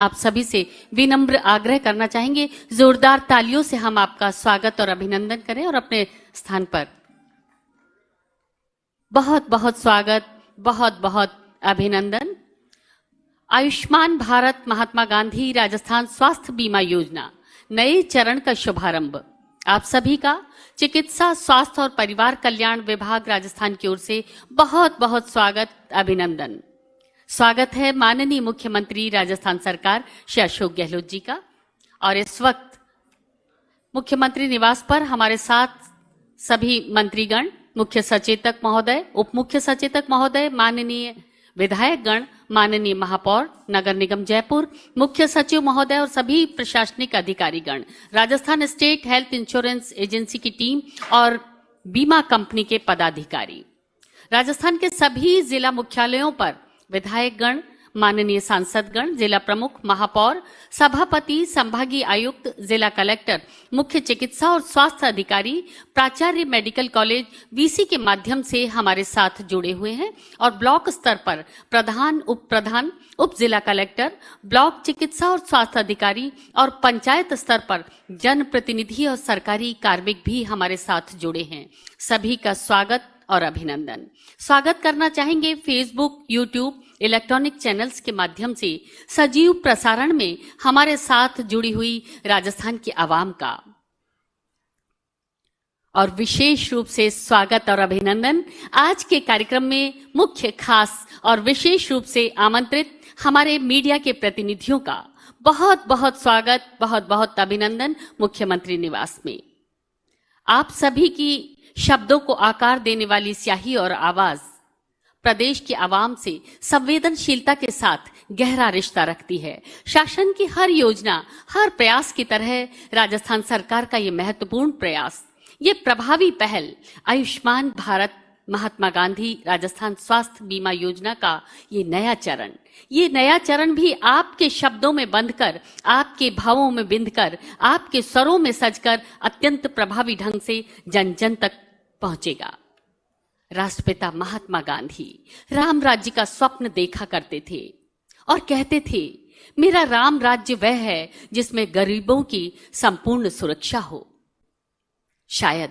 आप सभी से विनम्र आग्रह करना चाहेंगे, जोरदार तालियों से हम आपका स्वागत और अभिनंदन करें और अपने स्थान पर बहुत बहुत स्वागत, बहुत बहुत अभिनंदन। आयुष्मान भारत महात्मा गांधी राजस्थान स्वास्थ्य बीमा योजना नए चरण का शुभारंभ आप सभी का चिकित्सा, स्वास्थ्य और परिवार कल्याण विभाग राजस्थान की ओर से बहुत बहुत स्वागत, अभिनंदन। स्वागत है माननीय मुख्यमंत्री राजस्थान सरकार श्री अशोक गहलोत जी का। और इस वक्त मुख्यमंत्री निवास पर हमारे साथ सभी मंत्रीगण, मुख्य सचेतक महोदय, उप मुख्य सचेतक महोदय, माननीय विधायक गण, माननीय महापौर नगर निगम जयपुर, मुख्य सचिव महोदय और सभी प्रशासनिक अधिकारीगण, Rajasthan state health insurance agency की टीम और बीमा कंपनी के पदाधिकारी, राजस्थान के सभी जिला मुख्यालयों पर विधायक गण, माननीय सांसद गण, जिला प्रमुख, महापौर, सभापति, संभागीय आयुक्त, जिला कलेक्टर, मुख्य चिकित्सा और स्वास्थ्य अधिकारी, प्राचार्य मेडिकल कॉलेज वीसी के माध्यम से हमारे साथ जुड़े हुए हैं और ब्लॉक स्तर पर प्रधान, उप जिला कलेक्टर, ब्लॉक चिकित्सा और स्वास्थ्य अधिकारी और पंचायत स्तर पर जनप्रतिनिधि और सरकारी कार्मिक भी हमारे साथ जुड़े हैं। सभी का स्वागत और अभिनंदन। स्वागत करना चाहेंगे फेसबुक, यूट्यूब, इलेक्ट्रॉनिक चैनल्स के माध्यम से सजीव प्रसारण में हमारे साथ जुड़ी हुई राजस्थान की आवाम का, और विशेष रूप से स्वागत और अभिनंदन आज के कार्यक्रम में मुख्य, खास और विशेष रूप से आमंत्रित हमारे मीडिया के प्रतिनिधियों का बहुत बहुत स्वागत, बहुत बहुत अभिनंदन मुख्यमंत्री निवास में। आप सभी की शब्दों को आकार देने वाली स्याही और आवाज प्रदेश की आवाम से संवेदनशीलता के साथ गहरा रिश्ता रखती है। शासन की हर योजना, हर प्रयास की तरह राजस्थान सरकार का ये महत्वपूर्ण प्रयास, ये प्रभावी पहल आयुष्मान भारत महात्मा गांधी राजस्थान स्वास्थ्य बीमा योजना का ये नया चरण भी आपके शब्दों में बंधकर, आपके भावों में बिंधकर, आपके स्वरों में सजकर अत्यंत प्रभावी ढंग से जन जन तक पहुंचेगा। राष्ट्रपिता महात्मा गांधी राम राज्य का स्वप्न देखा करते थे और कहते थे, मेरा राम राज्य वह है जिसमें गरीबों की संपूर्ण सुरक्षा हो। शायद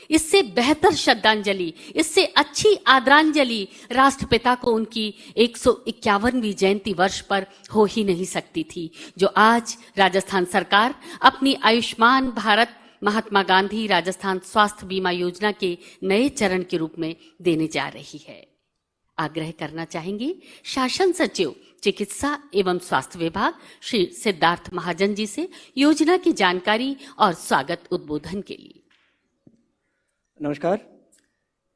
इससे बेहतर श्रद्धांजलि, इससे अच्छी आदरांजलि राष्ट्रपिता को उनकी 151वीं जयंती वर्ष पर हो ही नहीं सकती थी, जो आज राजस्थान सरकार अपनी आयुष्मान भारत महात्मा गांधी राजस्थान स्वास्थ्य बीमा योजना के नए चरण के रूप में देने जा रही है। आग्रह करना चाहेंगे शासन सचिव चिकित्सा एवं स्वास्थ्य विभाग श्री सिद्धार्थ महाजन जी से योजना की जानकारी और स्वागत उद्बोधन के लिए। नमस्कार।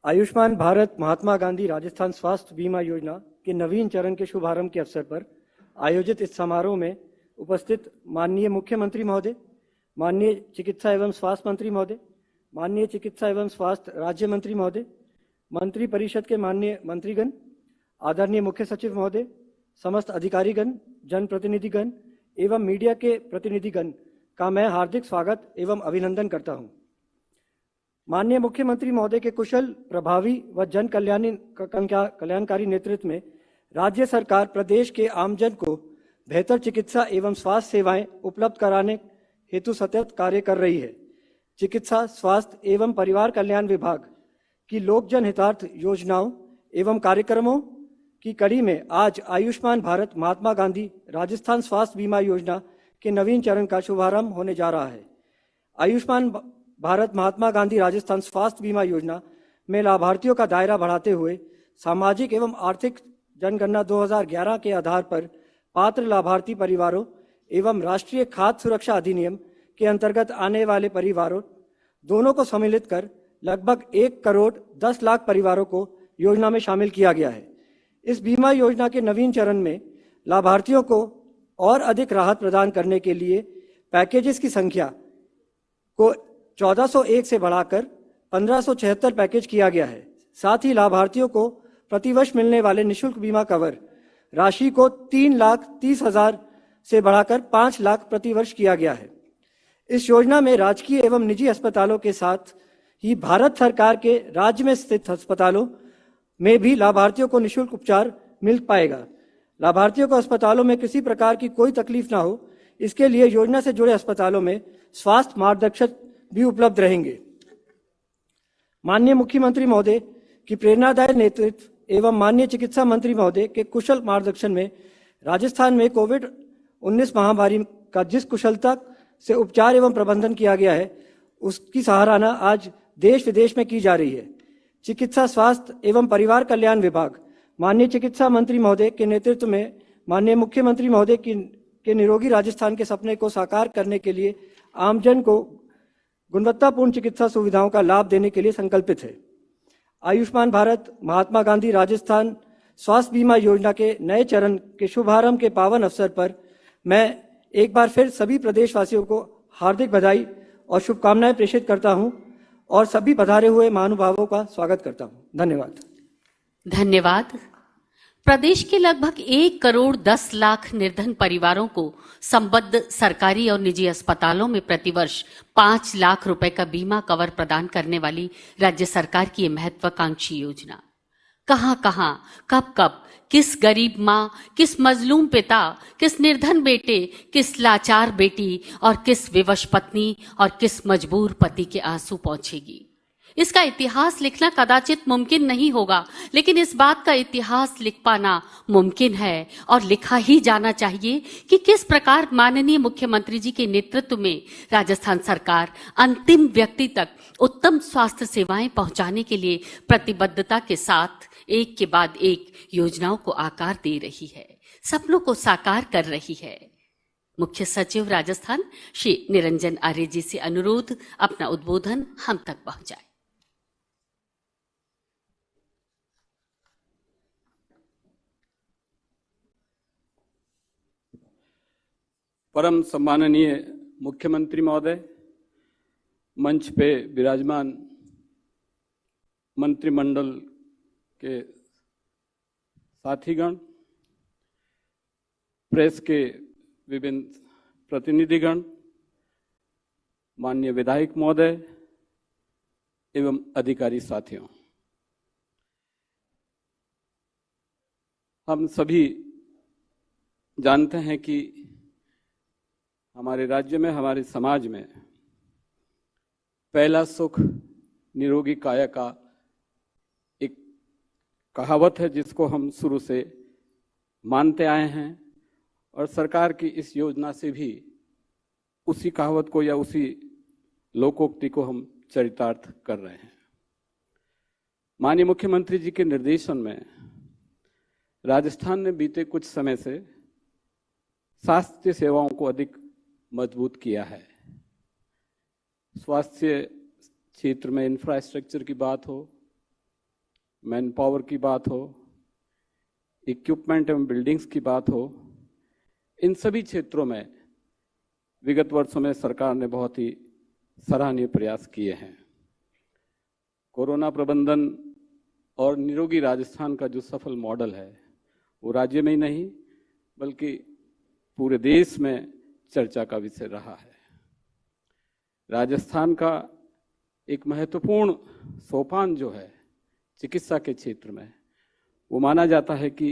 आयुष्मान भारत महात्मा गांधी राजस्थान स्वास्थ्य बीमा योजना के नवीन चरण के शुभारंभ के अवसर पर आयोजित इस समारोह में उपस्थित माननीय मुख्यमंत्री महोदय, माननीय चिकित्सा एवं स्वास्थ्य मंत्री महोदय, माननीय चिकित्सा एवं स्वास्थ्य राज्य मंत्री महोदय, मंत्री परिषद के माननीय मंत्रीगण, आदरणीय मुख्य सचिव महोदय, समस्त अधिकारीगण, जनप्रतिनिधिगण एवं मीडिया के प्रतिनिधिगण का मैं हार्दिक स्वागत एवं अभिनंदन करता हूं। माननीय मुख्यमंत्री महोदय के कुशल, प्रभावी व जन कल्याणकारी नेतृत्व में राज्य सरकार प्रदेश के आमजन को बेहतर चिकित्सा एवं स्वास्थ्य सेवाएं उपलब्ध कराने हेतु सतत कार्य कर रही है। चिकित्सा, स्वास्थ्य एवं परिवार कल्याण विभाग की लोक जन हितार्थ योजनाओं एवं कार्यक्रमों की कड़ी में आज आयुष्मान भारत महात्मा गांधी राजस्थान स्वास्थ्य बीमा योजना के नवीन चरण का शुभारंभ होने जा रहा है। आयुष्मान भारत महात्मा गांधी राजस्थान स्वास्थ्य बीमा योजना में लाभार्थियों का दायरा बढ़ाते हुए सामाजिक एवं आर्थिक जनगणना 2011 के आधार पर पात्र लाभार्थी परिवारों एवं राष्ट्रीय खाद्य सुरक्षा अधिनियम के अंतर्गत आने वाले परिवारों दोनों को सम्मिलित कर लगभग 1 करोड़ 10 लाख परिवारों को योजना में शामिल किया गया है। इस बीमा योजना के नवीन चरण में लाभार्थियों को और अधिक राहत प्रदान करने के लिए पैकेजेस की संख्या को 1401 से बढ़ाकर 1576 पैकेज किया गया है। साथ ही लाभार्थियों को प्रतिवर्ष मिलने वाले निःशुल्क बीमा कवर राशि को 3,30,000 से बढ़ाकर 5 लाख प्रतिवर्ष किया गया है। इस योजना में राजकीय एवं निजी अस्पतालों के साथ ही भारत सरकार के राज्य में स्थित अस्पतालों में भी लाभार्थियों को निःशुल्क उपचार मिल पाएगा। लाभार्थियों को अस्पतालों में किसी प्रकार की कोई तकलीफ ना हो, इसके लिए योजना से जुड़े अस्पतालों में स्वास्थ्य मार्गदर्शक भी उपलब्ध रहेंगे। माननीय मुख्यमंत्री महोदय की प्रेरणादायक नेतृत्व एवं माननीय चिकित्सा मंत्री महोदय के कुशल मार्गदर्शन में राजस्थान में कोविड-19 महामारी का जिस कुशलता से उपचार एवं प्रबंधन किया गया है, उसकी सराहना आज देश विदेश में की जा रही है। चिकित्सा, स्वास्थ्य एवं परिवार कल्याण विभाग माननीय चिकित्सा मंत्री महोदय के नेतृत्व में माननीय मुख्यमंत्री महोदय के निरोगी राजस्थान के सपने को साकार करने के लिए आमजन को गुणवत्तापूर्ण चिकित्सा सुविधाओं का लाभ देने के लिए संकल्पित है। आयुष्मान भारत महात्मा गांधी राजस्थान स्वास्थ्य बीमा योजना के नए चरण के शुभारंभ के पावन अवसर पर मैं एक बार फिर सभी प्रदेशवासियों को हार्दिक बधाई और शुभकामनाएं प्रेषित करता हूं और सभी पधारे हुए महानुभावों का स्वागत करता हूं। धन्यवाद। धन्यवाद। प्रदेश के लगभग 1,10,00,000 निर्धन परिवारों को संबद्ध सरकारी और निजी अस्पतालों में प्रतिवर्ष 5 लाख रुपए का बीमा कवर प्रदान करने वाली राज्य सरकार की यह महत्वाकांक्षी योजना कहां कहां, कब कब, किस गरीब मां, किस मजलूम पिता, किस निर्धन बेटे, किस लाचार बेटी और किस विवश पत्नी और किस मजबूर पति के आंसू पहुंचेगी। इसका इतिहास लिखना कदाचित मुमकिन नहीं होगा, लेकिन इस बात का इतिहास लिख पाना मुमकिन है और लिखा ही जाना चाहिए कि किस प्रकार माननीय मुख्यमंत्री जी के नेतृत्व में राजस्थान सरकार अंतिम व्यक्ति तक उत्तम स्वास्थ्य सेवाएं पहुंचाने के लिए प्रतिबद्धता के साथ एक के बाद एक योजनाओं को आकार दे रही है, सपनों को साकार कर रही है। मुख्य सचिव राजस्थान श्री निरंजन आर्य जी से अनुरोध अपना उद्बोधन हम तक पहुंचाए। परम सम्माननीय मुख्यमंत्री महोदय, मंच पे विराजमान मंत्रिमंडल के साथीगण, प्रेस के विभिन्न प्रतिनिधिगण, माननीय विधायक महोदय एवं अधिकारी साथियों, हम सभी जानते हैं कि हमारे राज्य में, हमारे समाज में पहला सुख निरोगी काया का एक कहावत है जिसको हम शुरू से मानते आए हैं और सरकार की इस योजना से भी उसी कहावत को या उसी लोकोक्ति को हम चरितार्थ कर रहे हैं। माननीय मुख्यमंत्री जी के निर्देशन में राजस्थान ने बीते कुछ समय से स्वास्थ्य सेवाओं को अधिक मजबूत किया है। स्वास्थ्य क्षेत्र में इंफ्रास्ट्रक्चर की बात हो, मैन पावर की बात हो, इक्विपमेंट एवं बिल्डिंग्स की बात हो, इन सभी क्षेत्रों में विगत वर्षों में सरकार ने बहुत ही सराहनीय प्रयास किए हैं। कोरोना प्रबंधन और निरोगी राजस्थान का जो सफल मॉडल है वो राज्य में ही नहीं बल्कि पूरे देश में चर्चा का विषय रहा है। राजस्थान का एक महत्वपूर्ण सोपान जो है चिकित्सा के क्षेत्र में, वो माना जाता है कि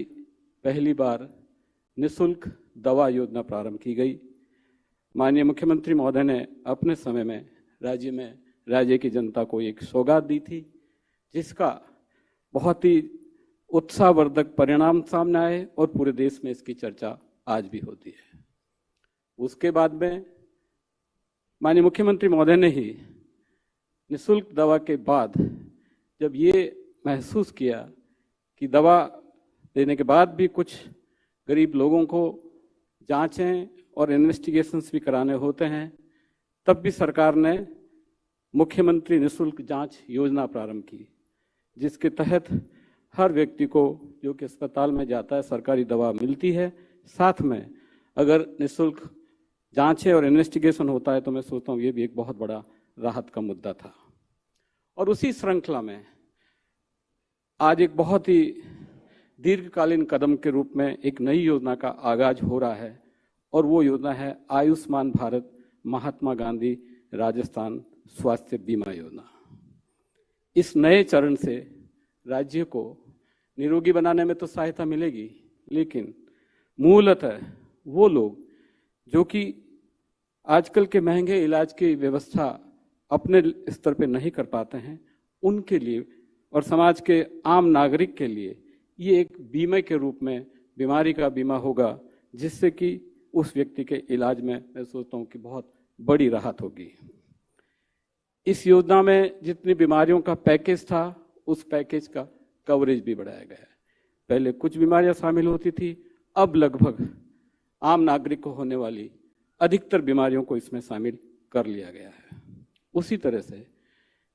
पहली बार निःशुल्क दवा योजना प्रारंभ की गई। माननीय मुख्यमंत्री महोदय ने अपने समय में राज्य की जनता को एक सौगात दी थी जिसका बहुत ही उत्साहवर्धक परिणाम सामने आए और पूरे देश में इसकी चर्चा आज भी होती है। उसके बाद में माननीय मुख्यमंत्री महोदय ने ही निःशुल्क दवा के बाद जब ये महसूस किया कि दवा देने के बाद भी कुछ गरीब लोगों को जांचें और इन्वेस्टिगेशंस भी कराने होते हैं, तब भी सरकार ने मुख्यमंत्री निःशुल्क जांच योजना प्रारंभ की, जिसके तहत हर व्यक्ति को जो कि अस्पताल में जाता है सरकारी दवा मिलती है, साथ में अगर निःशुल्क जांचें और इन्वेस्टिगेशन होता है तो मैं सोचता हूँ ये भी एक बहुत बड़ा राहत का मुद्दा था। और उसी श्रृंखला में आज एक बहुत ही दीर्घकालीन कदम के रूप में एक नई योजना का आगाज हो रहा है और वो योजना है आयुष्मान भारत महात्मा गांधी राजस्थान स्वास्थ्य बीमा योजना। इस नए चरण से राज्य को निरोगी बनाने में तो सहायता मिलेगी, लेकिन मूलतः वो लोग जो कि आजकल के महंगे इलाज की व्यवस्था अपने स्तर पे नहीं कर पाते हैं, उनके लिए और समाज के आम नागरिक के लिए ये एक बीमे के रूप में बीमारी का बीमा होगा, जिससे कि उस व्यक्ति के इलाज में मैं सोचता हूँ कि बहुत बड़ी राहत होगी। इस योजना में जितनी बीमारियों का पैकेज था, उस पैकेज का कवरेज भी बढ़ाया गया है। पहले कुछ बीमारियां शामिल होती थी, अब लगभग आम नागरिक को होने वाली अधिकतर बीमारियों को इसमें शामिल कर लिया गया है। उसी तरह से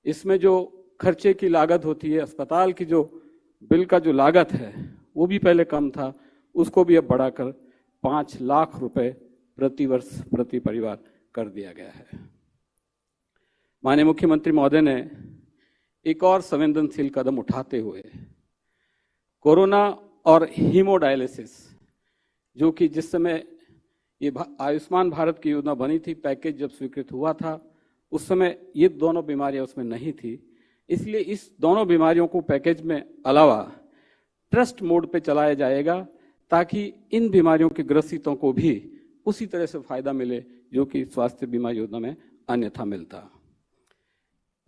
इसमें जो खर्चे की लागत होती है, अस्पताल की जो बिल का जो लागत है, वो भी पहले कम था, उसको भी अब बढ़ाकर 5 लाख रुपए प्रति वर्ष प्रति परिवार कर दिया गया है। माननीय मुख्यमंत्री महोदय ने एक और संवेदनशील कदम उठाते हुए कोरोना और हीमोडायलिसिस, जो कि जिस समय ये आयुष्मान भारत की योजना बनी थी, पैकेज जब स्वीकृत हुआ था, उस समय ये दोनों बीमारियां उसमें नहीं थी। इसलिए इस दोनों बीमारियों को पैकेज में अलावा ट्रस्ट मोड पे चलाया जाएगा, ताकि इन बीमारियों के ग्रसितों को भी उसी तरह से फायदा मिले जो कि स्वास्थ्य बीमा योजना में अन्यथा मिलता।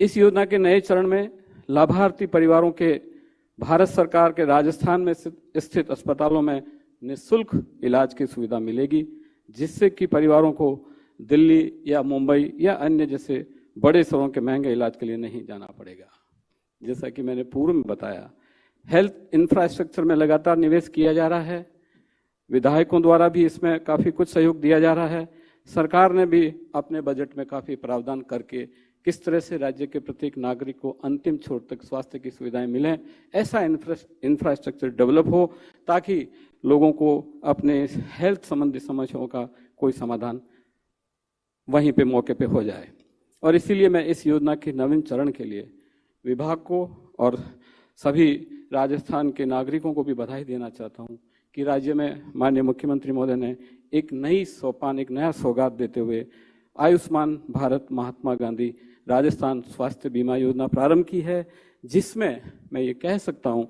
इस योजना के नए चरण में लाभार्थी परिवारों के भारत सरकार के राजस्थान में स्थित अस्पतालों में निःशुल्क इलाज की सुविधा मिलेगी, जिससे कि परिवारों को दिल्ली या मुंबई या अन्य जैसे बड़े शहरों के महंगे इलाज के लिए नहीं जाना पड़ेगा। जैसा कि मैंने पूर्व में बताया, हेल्थ इंफ्रास्ट्रक्चर में लगातार निवेश किया जा रहा है। विधायकों द्वारा भी इसमें काफ़ी कुछ सहयोग दिया जा रहा है। सरकार ने भी अपने बजट में काफ़ी प्रावधान करके किस तरह से राज्य के प्रत्येक नागरिक को अंतिम छोर तक स्वास्थ्य की सुविधाएं मिलें, ऐसा इंफ्रास्ट्रक्चर डेवलप हो, ताकि लोगों को अपने हेल्थ संबंधी समस्याओं का कोई समाधान वहीं पे मौके पे हो जाए। और इसीलिए मैं इस योजना के नवीन चरण के लिए विभाग को और सभी राजस्थान के नागरिकों को भी बधाई देना चाहता हूं कि राज्य में माननीय मुख्यमंत्री महोदय ने एक नई सोपान, एक नया सौगात देते हुए आयुष्मान भारत महात्मा गांधी राजस्थान स्वास्थ्य बीमा योजना प्रारंभ की है, जिसमें मैं ये कह सकता हूं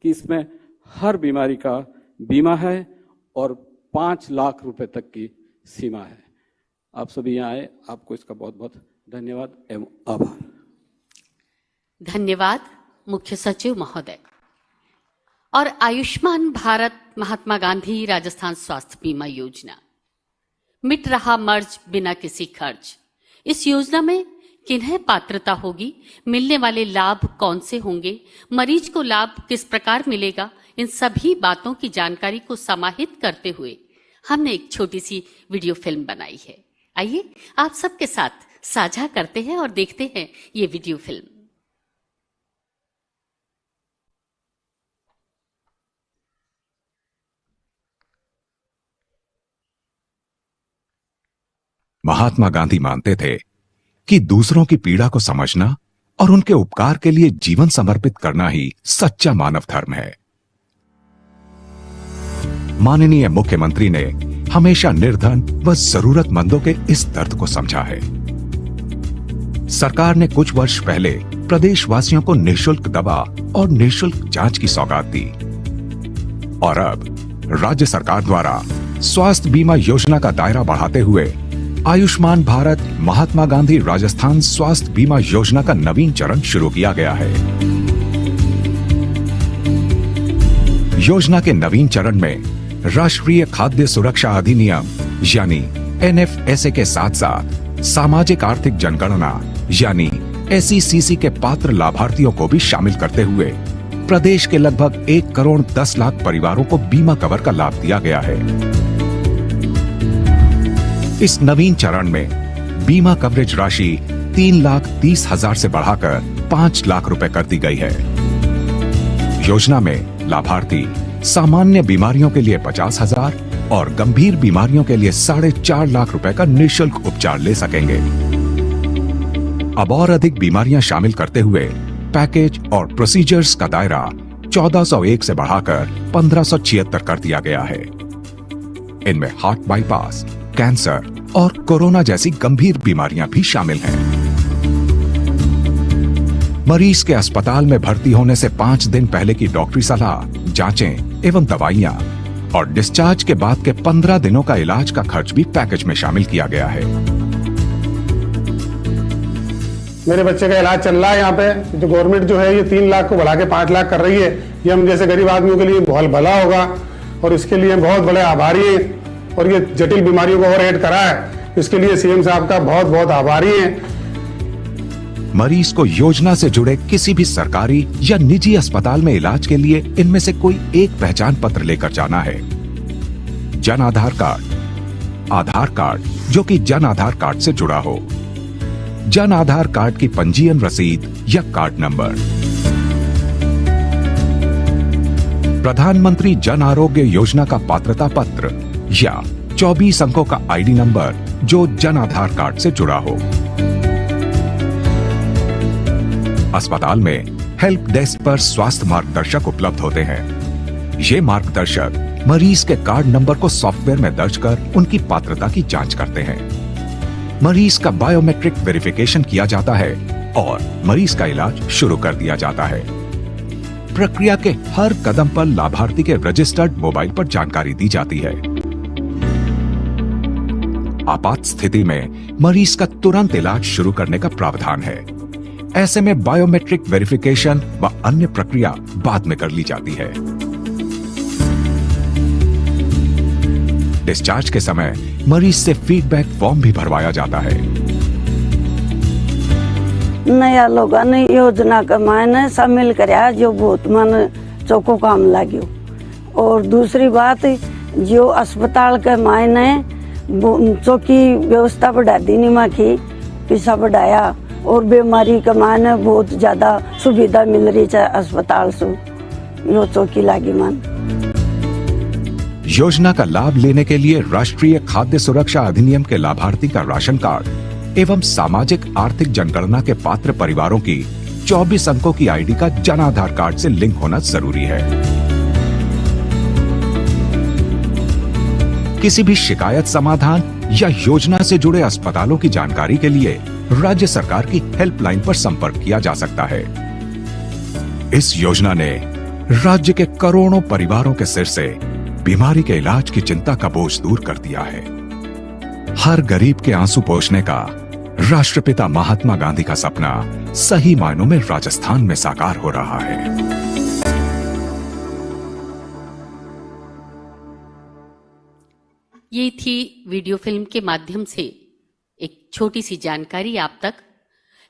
कि इसमें हर बीमारी का बीमा है और 5 लाख रुपए तक की सीमा है। आप सभी यहाँ आए, आपको इसका बहुत बहुत धन्यवाद एवं आभार। धन्यवाद मुख्य सचिव महोदय। और आयुष्मान भारत महात्मा गांधी राजस्थान स्वास्थ्य बीमा योजना, मिट रहा मर्ज बिना किसी खर्च। इस योजना में किन्हें पात्रता होगी, मिलने वाले लाभ कौन से होंगे, मरीज को लाभ किस प्रकार मिलेगा, इन सभी बातों की जानकारी को समाहित करते हुए हमने एक छोटी सी वीडियो फिल्म बनाई है। आइए आप सबके साथ साझा करते हैं और देखते हैं ये वीडियो फिल्म। महात्मा गांधी मानते थे कि दूसरों की पीड़ा को समझना और उनके उपकार के लिए जीवन समर्पित करना ही सच्चा मानव धर्म है। माननीय मुख्यमंत्री ने हमेशा निर्धन व जरूरतमंदों के इस दर्द को समझा है। सरकार ने कुछ वर्ष पहले प्रदेशवासियों को निःशुल्क दवा और निःशुल्क जांच की सौगात दी और अब राज्य सरकार द्वारा स्वास्थ्य बीमा योजना का दायरा बढ़ाते हुए आयुष्मान भारत महात्मा गांधी राजस्थान स्वास्थ्य बीमा योजना का नवीन चरण शुरू किया गया है। योजना के नवीन चरण में राष्ट्रीय खाद्य सुरक्षा अधिनियम यानी NFSA के साथ साथ सामाजिक आर्थिक जनगणना यानी SECC के पात्र लाभार्थियों को भी शामिल करते हुए प्रदेश के लगभग 1 करोड़ 10 लाख परिवारों को बीमा कवर का लाभ दिया गया है। इस नवीन चरण में बीमा कवरेज राशि 3,30,000 से बढ़ाकर 5 लाख रुपए कर दी गई है। योजना में लाभार्थी सामान्य बीमारियों के लिए 50,000 और गंभीर बीमारियों के लिए 4.5 लाख रुपए का निःशुल्क उपचार ले सकेंगे। अब और अधिक बीमारियां शामिल करते हुए पैकेज और प्रोसीजर्स का दायरा 1401 से बढ़ाकर 1576 कर दिया गया है। इनमें हार्ट बाईपास, कैंसर और कोरोना जैसी गंभीर बीमारियां भी शामिल हैं। मरीज के अस्पताल में भर्ती होने से 5 दिन पहले की डॉक्टरी सलाह, जांचें एवं दवाइयां और डिस्चार्ज के बाद के 15 दिनों का इलाज का खर्च भी पैकेज में शामिल किया गया है। मेरे बच्चे का इलाज चल रहा है यहाँ पे। जो गवर्नमेंट जो है ये 3 लाख को बढ़ा के 5 लाख कर रही है, ये हम जैसे गरीब आदमियों के लिए बहुत भला होगा और इसके लिए बहुत बड़े आभारी हैं। और ये जटिल बीमारियों को ओवरहेड करा है, इसके लिए सीएम साहब का बहुत बहुत आभारी हैं। मरीज को योजना से जुड़े किसी भी सरकारी या निजी अस्पताल में इलाज के लिए इनमें से कोई एक पहचान पत्र लेकर जाना है। जन आधार कार्ड, आधार कार्ड जो कि जन आधार कार्ड से जुड़ा हो, जन आधार कार्ड की पंजीयन रसीद या कार्ड नंबर, प्रधानमंत्री जन आरोग्य योजना का पात्रता पत्र या 24 अंकों का आईडी नंबर जो जन आधार कार्ड से जुड़ा हो। अस्पताल में हेल्प डेस्क पर स्वास्थ्य मार्गदर्शक उपलब्ध होते हैं। ये मार्गदर्शक मरीज के कार्ड नंबर को सॉफ्टवेयर में दर्ज कर उनकी पात्रता की जांच करते हैं। मरीज का बायोमेट्रिक वेरिफिकेशन किया जाता है और मरीज का इलाज शुरू कर दिया जाता है। प्रक्रिया के हर कदम पर लाभार्थी के रजिस्टर्ड मोबाइल पर जानकारी दी जाती है। आपात स्थिति में मरीज का तुरंत इलाज शुरू करने का प्रावधान है। ऐसे में बायोमेट्रिक वेरिफिकेशन व अन्य प्रक्रिया बाद में कर ली जाती है। डिस्चार्ज के समय मरीज से फीडबैक फॉर्म भी भरवाया जाता है। नया लोगों ने योजना का मायने शामिल कराया जो बहुत मन चौको काम लाग्यो। और दूसरी बात जो अस्पताल के मायने चौकी व्यवस्था बढ़ा दी निमा की पैसा बढ़ाया और बीमारी का मायने बहुत ज्यादा सुविधा मिल रही है अस्पताल से, यो चौकी लागी मन। योजना का लाभ लेने के लिए राष्ट्रीय खाद्य सुरक्षा अधिनियम के लाभार्थी का राशन कार्ड एवं सामाजिक आर्थिक जनगणना के पात्र परिवारों की 24 अंकों की आईडी का जन आधार कार्ड से लिंक होना जरूरी है। किसी भी शिकायत समाधान या योजना से जुड़े अस्पतालों की जानकारी के लिए राज्य सरकार की हेल्पलाइन पर संपर्क किया जा सकता है। इस योजना ने राज्य के करोड़ों परिवारों के सिर से बीमारी के इलाज की चिंता का बोझ दूर कर दिया है। हर गरीब के आंसू पोंछने का राष्ट्रपिता महात्मा गांधी का सपना सही मायनों में राजस्थान में साकार हो रहा है। ये थी वीडियो फिल्म के माध्यम से एक छोटी सी जानकारी आप तक।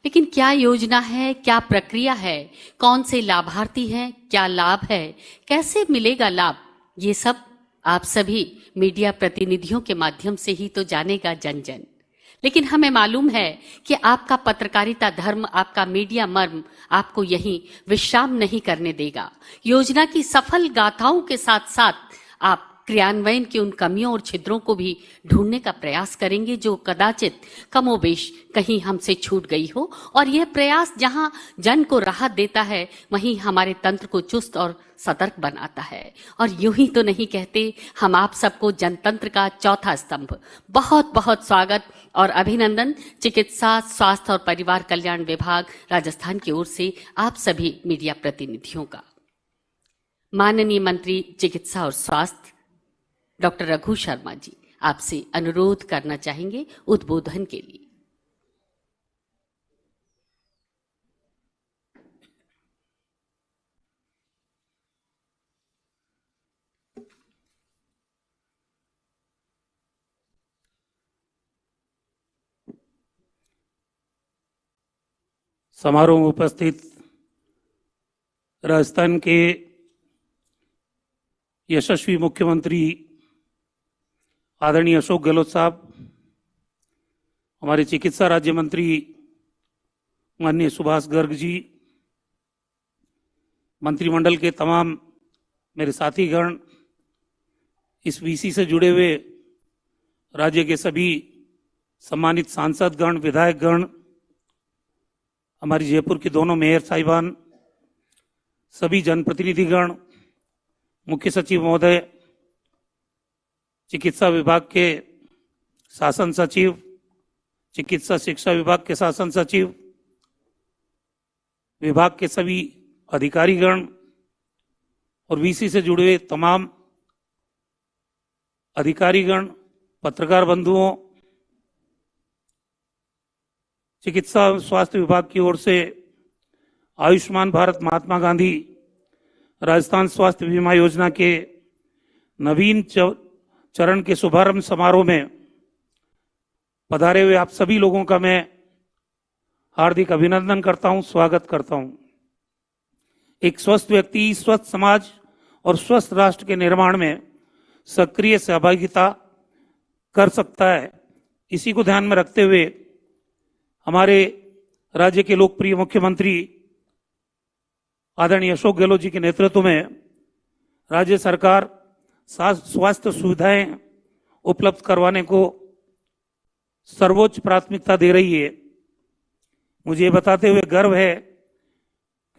लेकिन क्या योजना है, क्या प्रक्रिया है, कौन से लाभार्थी हैं, क्या लाभ है, कैसे मिलेगा लाभ, ये सब आप सभी मीडिया प्रतिनिधियों के माध्यम से ही तो जानेगा जन जन। लेकिन हमें मालूम है कि आपका पत्रकारिता धर्म, आपका मीडिया मर्म आपको यहीं विश्राम नहीं करने देगा। योजना की सफल गाथाओं के साथ साथ आप क्रियान्वयन की उन कमियों और छिद्रों को भी ढूंढने का प्रयास करेंगे जो कदाचित कमोबेश कहीं हमसे छूट गई हो। और यह प्रयास जहां जन को राहत देता है वहीं हमारे तंत्र को चुस्त और सतर्क बनाता है। और यूं ही तो नहीं कहते हम आप सबको जनतंत्र का चौथा स्तंभ। बहुत बहुत स्वागत और अभिनंदन चिकित्सा, स्वास्थ्य और परिवार कल्याण विभाग राजस्थान की ओर से आप सभी मीडिया प्रतिनिधियों का। माननीय मंत्री चिकित्सा और स्वास्थ्य डॉक्टर रघु शर्मा जी आपसे अनुरोध करना चाहेंगे उद्बोधन के लिए। समारोह में उपस्थित राजस्थान के यशस्वी मुख्यमंत्री आदरणीय अशोक गहलोत साहब, हमारे चिकित्सा राज्य मंत्री माननीय सुभाष गर्ग जी, मंत्रिमंडल के तमाम मेरे साथीगण, इस वीसी से जुड़े हुए राज्य के सभी सम्मानित सांसदगण, विधायकगण, हमारी जयपुर की दोनों मेयर साहिबान, सभी जनप्रतिनिधिगण, मुख्य सचिव महोदय, चिकित्सा विभाग के शासन सचिव, चिकित्सा शिक्षा विभाग के शासन सचिव, विभाग के सभी अधिकारीगण और वीसी से जुड़े हुए तमाम अधिकारीगण, पत्रकार बंधुओं, चिकित्सा और स्वास्थ्य विभाग की ओर से आयुष्मान भारत महात्मा गांधी राजस्थान स्वास्थ्य बीमा योजना के नवीन चरण के शुभारंभ समारोह में पधारे हुए आप सभी लोगों का मैं हार्दिक अभिनंदन करता हूं, स्वागत करता हूं। एक स्वस्थ व्यक्ति स्वस्थ समाज और स्वस्थ राष्ट्र के निर्माण में सक्रिय सहभागिता कर सकता है। इसी को ध्यान में रखते हुए हमारे राज्य के लोकप्रिय मुख्यमंत्री आदरणीय अशोक गहलोत जी के नेतृत्व में राज्य सरकार स्वास्थ्य सुविधाएं उपलब्ध करवाने को सर्वोच्च प्राथमिकता दे रही है। मुझे बताते हुए गर्व है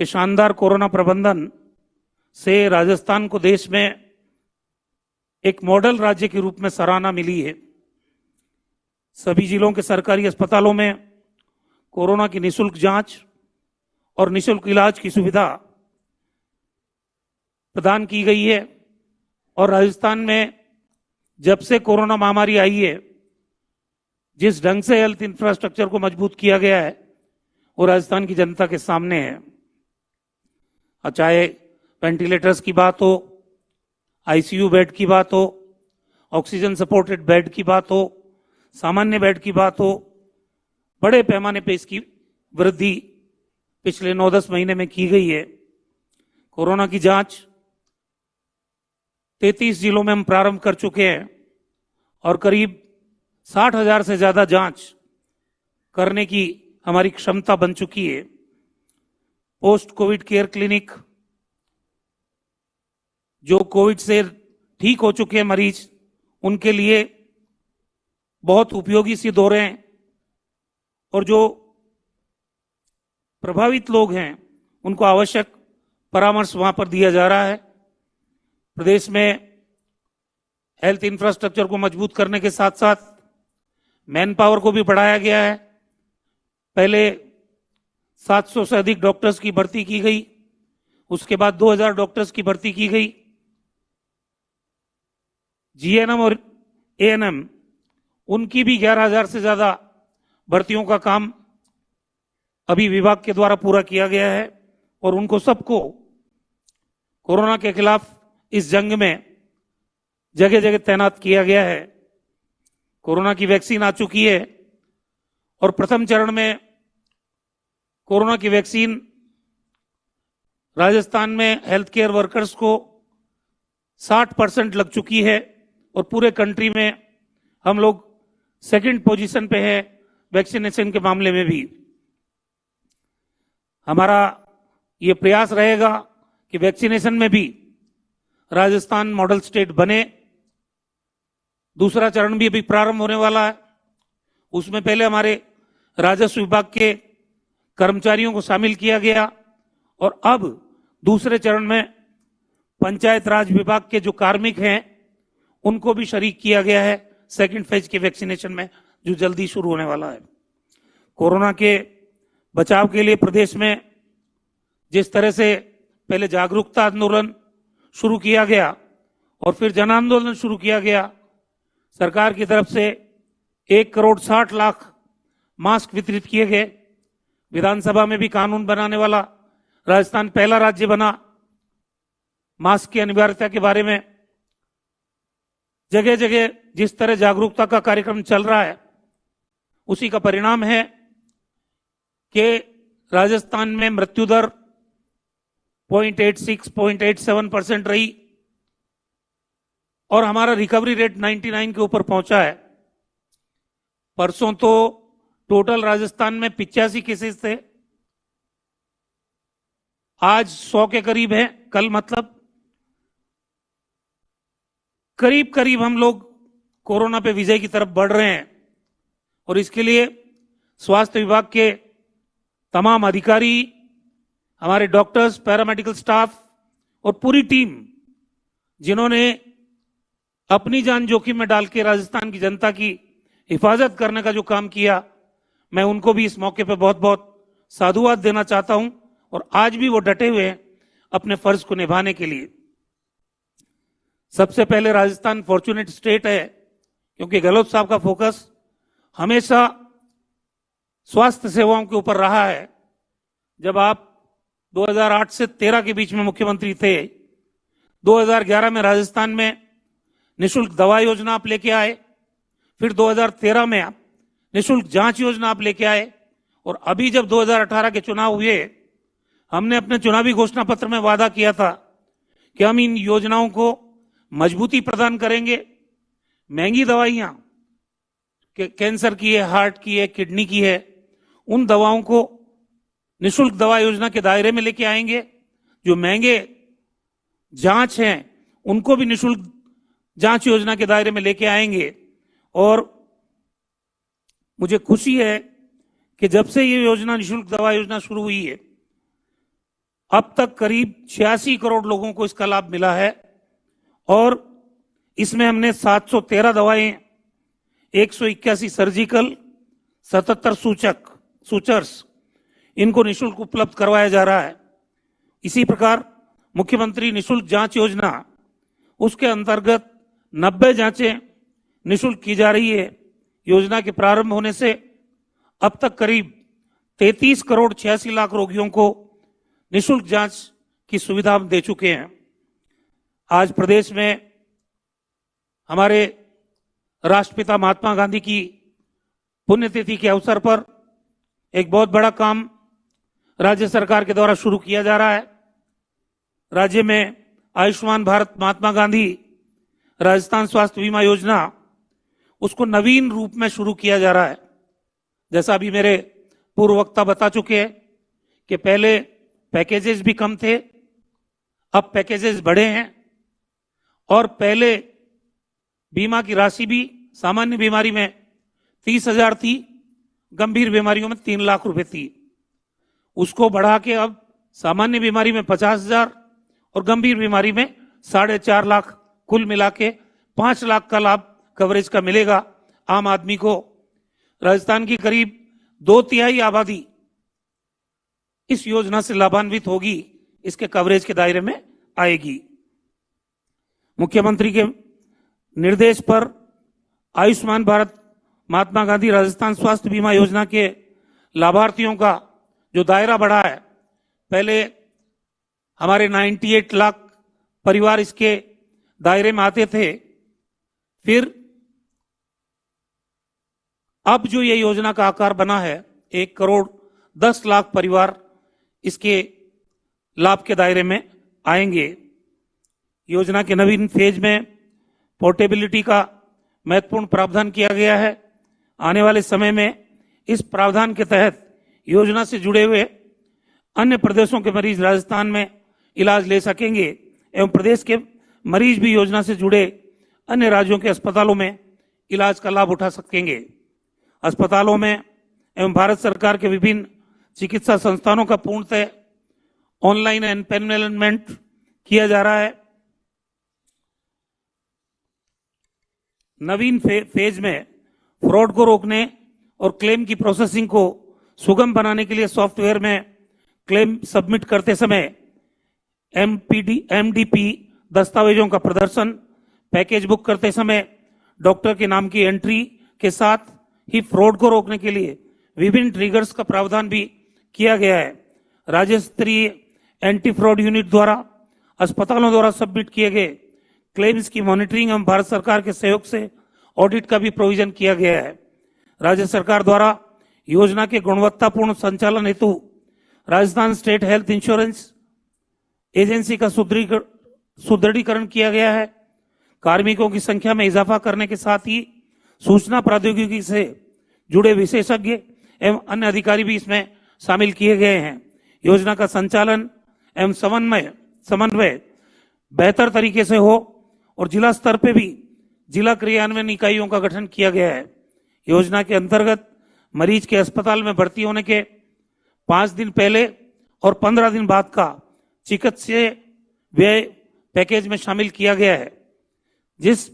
कि शानदार कोरोना प्रबंधन से राजस्थान को देश में एक मॉडल राज्य के रूप में सराहना मिली है। सभी जिलों के सरकारी अस्पतालों में कोरोना की निःशुल्क जांच और निःशुल्क इलाज की सुविधा प्रदान की गई है और राजस्थान में जब से कोरोना महामारी आई है, जिस ढंग से हेल्थ इंफ्रास्ट्रक्चर को मजबूत किया गया है वो राजस्थान की जनता के सामने है। चाहे वेंटिलेटर्स की बात हो, आईसीयू बेड की बात हो, ऑक्सीजन सपोर्टेड बेड की बात हो, सामान्य बेड की बात हो, बड़े पैमाने पे इसकी वृद्धि पिछले 9-10 महीने में की गई है। कोरोना की जांच 33 जिलों में हम प्रारंभ कर चुके हैं और करीब 60,000 से ज्यादा जांच करने की हमारी क्षमता बन चुकी है। पोस्ट कोविड केयर क्लिनिक, जो कोविड से ठीक हो चुके हैं मरीज, उनके लिए बहुत उपयोगी सिद्ध हो रहे हैं और जो प्रभावित लोग हैं उनको आवश्यक परामर्श वहां पर दिया जा रहा है। प्रदेश में हेल्थ इंफ्रास्ट्रक्चर को मजबूत करने के साथ साथ मैन पावर को भी बढ़ाया गया है। पहले 700 से अधिक डॉक्टर्स की भर्ती की गई, उसके बाद 2000 डॉक्टर्स की भर्ती की गई। जीएनएम और एएनएम, उनकी भी 11,000 से ज्यादा भर्तियों का काम अभी विभाग के द्वारा पूरा किया गया है और उनको सबको कोरोना के खिलाफ इस जंग में जगह जगह तैनात किया गया है। कोरोना की वैक्सीन आ चुकी है और प्रथम चरण में कोरोना की वैक्सीन राजस्थान में हेल्थ केयर वर्कर्स को 60% लग चुकी है और पूरे कंट्री में हम लोग सेकंड पोजीशन पे है वैक्सीनेशन के मामले में भी। हमारा ये प्रयास रहेगा कि वैक्सीनेशन में भी राजस्थान मॉडल स्टेट बने। दूसरा चरण भी अभी प्रारंभ होने वाला है, उसमें पहले हमारे राजस्व विभाग के कर्मचारियों को शामिल किया गया और अब दूसरे चरण में पंचायत राज विभाग के जो कार्मिक हैं उनको भी शरीक किया गया है सेकंड फेज के वैक्सीनेशन में, जो जल्दी शुरू होने वाला है। कोरोना के बचाव के लिए प्रदेश में जिस तरह से पहले जागरूकता आंदोलन शुरू किया गया और फिर जन आंदोलन शुरू किया गया, सरकार की तरफ से 1,60,00,000 मास्क वितरित किए गए। विधानसभा में भी कानून बनाने वाला राजस्थान पहला राज्य बना। मास्क की अनिवार्यता के बारे में जगह जगह जिस तरह जागरूकता का कार्यक्रम चल रहा है, उसी का परिणाम है कि राजस्थान में मृत्यु दर 0.86-0.87% रही और हमारा रिकवरी रेट 99 के ऊपर पहुंचा है। परसों तो टोटल राजस्थान में 85 केसेस थे, आज 100 के करीब है। कल मतलब करीब करीब हम लोग कोरोना पे विजय की तरफ बढ़ रहे हैं और इसके लिए स्वास्थ्य विभाग के तमाम अधिकारी, हमारे डॉक्टर्स, पैरामेडिकल स्टाफ और पूरी टीम जिन्होंने अपनी जान जोखिम में डाल के राजस्थान की जनता की हिफाजत करने का जो काम किया, मैं उनको भी इस मौके पर बहुत बहुत साधुवाद देना चाहता हूं और आज भी वो डटे हुए हैं अपने फर्ज को निभाने के लिए। सबसे पहले राजस्थान फॉर्चुनेट स्टेट है, क्योंकि गहलोत साहब का फोकस हमेशा स्वास्थ्य सेवाओं के ऊपर रहा है। जब आप 2008 से 13 के बीच में मुख्यमंत्री थे, 2011 में राजस्थान में निशुल्क दवा योजना आप लेके आए, फिर 2013 में आप निशुल्क जांच योजना आप लेके आए, और अभी जब 2018 के चुनाव हुए, हमने अपने चुनावी घोषणा पत्र में वादा किया था कि हम इन योजनाओं को मजबूती प्रदान करेंगे। महंगी दवाइयां, कैंसर की है, हार्ट की है, किडनी की है, उन दवाओं को निशुल्क दवा योजना के दायरे में लेके आएंगे। जो महंगे जांच हैं उनको भी निशुल्क जांच योजना के दायरे में लेके आएंगे। और मुझे खुशी है कि जब से ये योजना निशुल्क दवा योजना शुरू हुई है, अब तक करीब 86 करोड़ लोगों को इसका लाभ मिला है। और इसमें हमने 713 दवाएं, 181 सर्जिकल, 77 सूचर्स, इनको निशुल्क उपलब्ध करवाया जा रहा है। इसी प्रकार मुख्यमंत्री निशुल्क जांच योजना, उसके अंतर्गत 90 जांचें निशुल्क की जा रही है। योजना के प्रारंभ होने से अब तक करीब 33 करोड़ 86 लाख रोगियों को निशुल्क जांच की सुविधा हम दे चुके हैं। आज प्रदेश में हमारे राष्ट्रपिता महात्मा गांधी की पुण्यतिथि के अवसर पर एक बहुत बड़ा काम राज्य सरकार के द्वारा शुरू किया जा रहा है। राज्य में आयुष्मान भारत महात्मा गांधी राजस्थान स्वास्थ्य बीमा योजना, उसको नवीन रूप में शुरू किया जा रहा है। जैसा अभी मेरे पूर्व वक्ता बता चुके हैं कि पहले पैकेजेस भी कम थे, अब पैकेजेस बढ़े हैं, और पहले बीमा की राशि भी सामान्य बीमारी में 30,000 थी, गंभीर बीमारियों में 3 लाख रुपए थी। उसको बढ़ा के अब सामान्य बीमारी में 50,000 और गंभीर बीमारी में 4.5 लाख, कुल मिला के 5 लाख का लाभ कवरेज का मिलेगा आम आदमी को। राजस्थान की करीब 2/3 आबादी इस योजना से लाभान्वित होगी, इसके कवरेज के दायरे में आएगी। मुख्यमंत्री के निर्देश पर आयुष्मान भारत महात्मा गांधी राजस्थान स्वास्थ्य बीमा योजना के लाभार्थियों का जो दायरा बढ़ा है, पहले हमारे 98 लाख परिवार इसके दायरे में आते थे, फिर अब जो ये योजना का आकार बना है 1 करोड़ 10 लाख परिवार इसके लाभ के दायरे में आएंगे। योजना के नवीन फेज में पोर्टेबिलिटी का महत्वपूर्ण प्रावधान किया गया है। आने वाले समय में इस प्रावधान के तहत योजना से जुड़े हुए अन्य प्रदेशों के मरीज राजस्थान में इलाज ले सकेंगे एवं प्रदेश के मरीज भी योजना से जुड़े अन्य राज्यों के अस्पतालों में इलाज का लाभ उठा सकेंगे। अस्पतालों में एवं भारत सरकार के विभिन्न चिकित्सा संस्थानों का पूर्णतः ऑनलाइन एनपेनमेंट किया जा रहा है। नवीन फेज में फ्रॉड को रोकने और क्लेम की प्रोसेसिंग को सुगम बनाने के लिए सॉफ्टवेयर में क्लेम सबमिट करते समय एमडीपी दस्तावेजों का प्रदर्शन, पैकेज बुक करते समय डॉक्टर के नाम की एंट्री के साथ ही फ्रॉड को रोकने के लिए विभिन्न ट्रिगर्स का प्रावधान भी किया गया है। राज्य स्तरीय एंटी फ्रॉड यूनिट द्वारा अस्पतालों द्वारा सबमिट किए गए क्लेम्स की मॉनिटरिंग एवं भारत सरकार के सहयोग से ऑडिट का भी प्रोविजन किया गया है। राज्य सरकार द्वारा योजना के गुणवत्तापूर्ण संचालन हेतु Rajasthan state health insurance agency का सुदृढ़ीकरण किया गया है। कार्मिकों की संख्या में इजाफा करने के साथ ही सूचना प्रौद्योगिकी से जुड़े विशेषज्ञ एवं अन्य अधिकारी भी इसमें शामिल किए गए हैं। योजना का संचालन एवं समन्वय बेहतर तरीके से हो और जिला स्तर पे भी जिला क्रियान्वयन इकाइयों का गठन किया गया है। योजना के अंतर्गत मरीज के अस्पताल में भर्ती होने के 5 दिन पहले और 15 दिन बाद का चिकित्सीय व्यय पैकेज में शामिल किया गया है। जिस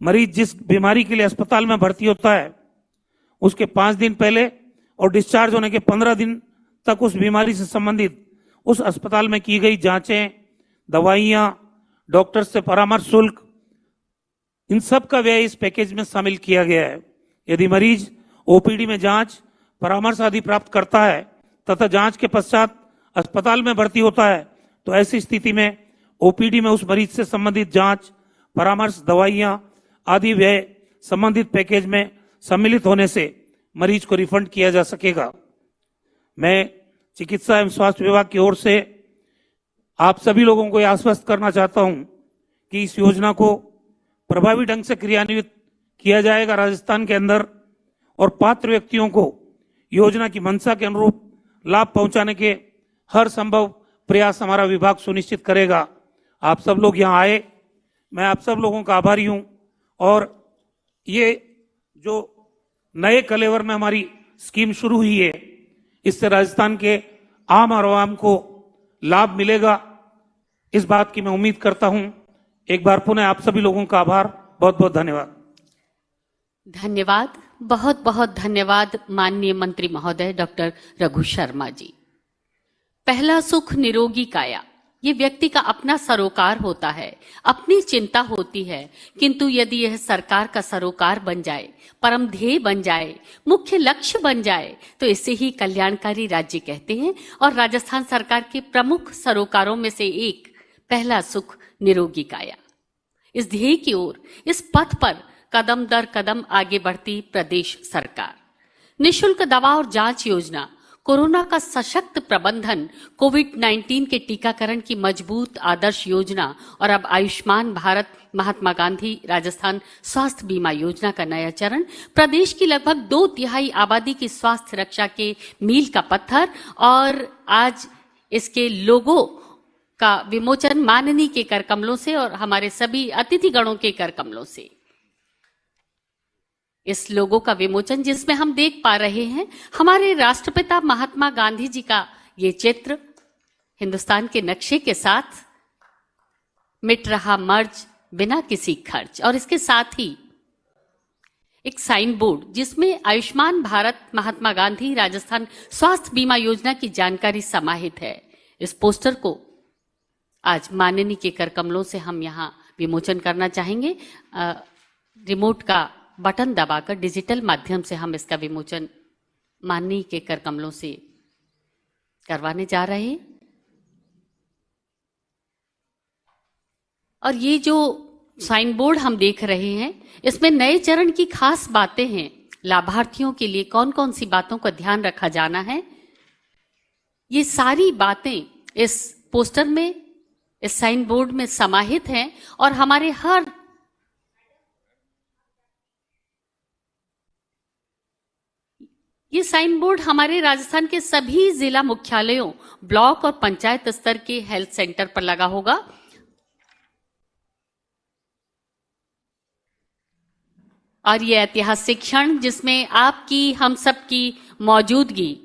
मरीज जिस बीमारी के लिए अस्पताल में भर्ती होता है उसके 5 दिन पहले और डिस्चार्ज होने के 15 दिन तक उस बीमारी से संबंधित उस अस्पताल में की गई जांचें, दवाइयां, डॉक्टर से परामर्श शुल्क, इन सब का व्यय इस पैकेज में शामिल किया गया है। यदि मरीज ओपीडी में जांच, परामर्श आदि प्राप्त करता है तथा जांच के पश्चात अस्पताल में भर्ती होता है, तो ऐसी स्थिति में ओपीडी में उस मरीज से संबंधित जांच, परामर्श, दवाइयां आदि व्यय संबंधित पैकेज में सम्मिलित होने से मरीज को रिफंड किया जा सकेगा। मैं चिकित्सा एवं स्वास्थ्य विभाग की ओर से आप सभी लोगों को यह आश्वस्त करना चाहता हूं कि इस योजना को प्रभावी ढंग से क्रियान्वित किया जाएगा राजस्थान के अंदर, और पात्र व्यक्तियों को योजना की मंशा के अनुरूप लाभ पहुंचाने के हर संभव प्रयास हमारा विभाग सुनिश्चित करेगा। आप सब लोग यहां आए, मैं आप सब लोगों का आभारी हूं। और ये जो नए कलेवर में हमारी स्कीम शुरू हुई है, इससे राजस्थान के आम और आवाम को लाभ मिलेगा, इस बात की मैं उम्मीद करता हूं। एक बार पुनः आप सभी लोगों का आभार, बहुत बहुत धन्यवाद। धन्यवाद, बहुत बहुत धन्यवाद माननीय मंत्री महोदय डॉक्टर रघु शर्मा जी। पहला सुख निरोगी काया, ये व्यक्ति का अपना सरोकार होता है, अपनी चिंता होती है, किंतु यदि यह सरकार का सरोकार बन जाए, परम ध्येय बन जाए, मुख्य लक्ष्य बन जाए, तो इसे ही कल्याणकारी राज्य कहते हैं। और राजस्थान सरकार के प्रमुख सरोकारों में से एक पहला सुख निरोगी काया। इस ध्येय की ओर, इस पथ पर कदम दर कदम आगे बढ़ती प्रदेश सरकार। निशुल्क दवा और जांच योजना, कोरोना का सशक्त प्रबंधन, कोविड-19 के टीकाकरण की मजबूत आदर्श योजना और अब आयुष्मान भारत महात्मा गांधी राजस्थान स्वास्थ्य बीमा योजना का नया चरण, प्रदेश की लगभग 2/3 आबादी की स्वास्थ्य रक्षा के मील का पत्थर। और आज इसके लोगो का विमोचन माननीय के कर कमलों से और हमारे सभी अतिथि गणों के कर कमलों से। इस लोगो का विमोचन जिसमें हम देख पा रहे हैं हमारे राष्ट्रपिता महात्मा गांधी जी का ये चित्र हिंदुस्तान के नक्शे के साथ, मिट रहा मर्ज बिना किसी खर्च, और इसके साथ ही एक साइन बोर्ड जिसमें आयुष्मान भारत महात्मा गांधी राजस्थान स्वास्थ्य बीमा योजना की जानकारी समाहित है। इस पोस्टर को आज माननीय के कर कमलों से हम यहाँ विमोचन करना चाहेंगे। रिमोट का बटन दबाकर डिजिटल माध्यम से हम इसका विमोचन माननीय के कर कमलों से करवाने जा रहे हैं। और ये जो साइन बोर्ड हम देख रहे हैं, इसमें नए चरण की खास बातें हैं। लाभार्थियों के लिए कौन कौन सी बातों का ध्यान रखा जाना है, ये सारी बातें इस पोस्टर में, इस साइन बोर्ड में समाहित हैं। और हमारे हर ये साइन बोर्ड हमारे राजस्थान के सभी जिला मुख्यालयों, ब्लॉक और पंचायत स्तर के हेल्थ सेंटर पर लगा होगा। और ये ऐतिहासिक क्षण जिसमें आपकी, हम सबकी मौजूदगी,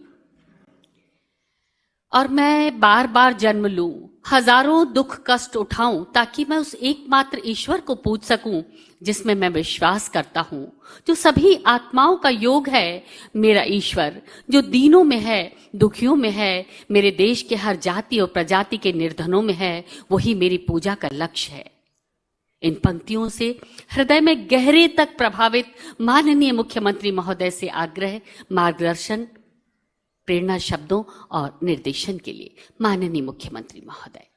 और मैं बार बार जन्म लूं, हजारों दुख कष्ट उठाऊं, ताकि मैं उस एकमात्र ईश्वर को पूज सकूं जिसमें मैं विश्वास करता हूं, जो सभी आत्माओं का योग है, मेरा ईश्वर, जो दीनों में है, दुखियों में है, मेरे देश के हर जाति और प्रजाति के निर्धनों में है, वही मेरी पूजा का लक्ष्य है। इन पंक्तियों से हृदय में गहरे तक प्रभावित माननीय मुख्यमंत्री महोदय से आग्रह, मार्गदर्शन, प्रेरणा शब्दों और निर्देशन के लिए माननीय मुख्यमंत्री महोदय।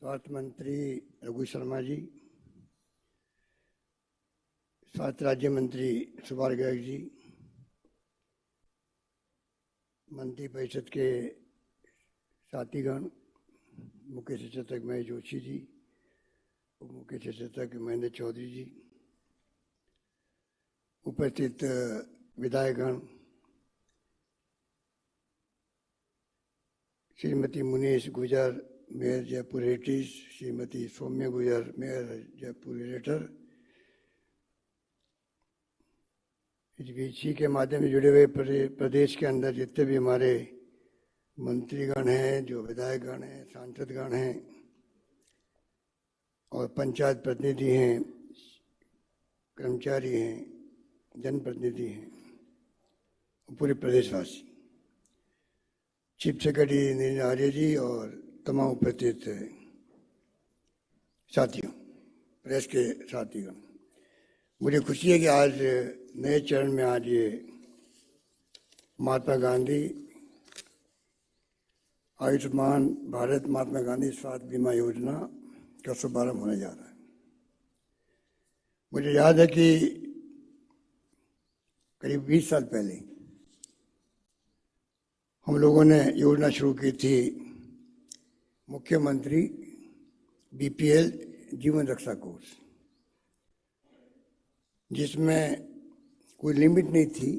स्वास्थ्य मंत्री रघु शर्मा जी, स्वास्थ्य राज्य मंत्री सुभाष गर्ग जी, मंत्री परिषद के साथीगण, मुख्य सचेतक महेश जोशी जी, उप मुख्य सचेतक महेंद्र चौधरी जी, उपस्थित विधायकगण, श्रीमती मुनीश गुजर, मेयर जयपुर हेरिटेज, श्रीमती सौम्या गुजर, मेयर जयपुर रेटर, इसी के माध्यम से जुड़े हुए प्रदेश के अंदर जितने भी हमारे मंत्रीगण हैं, जो विधायकगण हैं, सांसदगण हैं और पंचायत प्रतिनिधि हैं, कर्मचारी हैं, जनप्रतिनिधि हैं, पूरे प्रदेशवासी, चीफ सेक्रेटरी नितिन आर्य जी और तमाम उपस्थित साथियों, प्रेस के साथीगण, मुझे खुशी है कि आज नए चरण में आज ये महात्मा गांधी आयुष्मान भारत महात्मा गांधी स्वास्थ्य बीमा योजना का शुभारंभ होने जा रहा है। मुझे याद है कि करीब 20 साल पहले हम लोगों ने योजना शुरू की थी, मुख्यमंत्री बीपीएल जीवन रक्षा कोर्स, जिसमें कोई लिमिट नहीं थी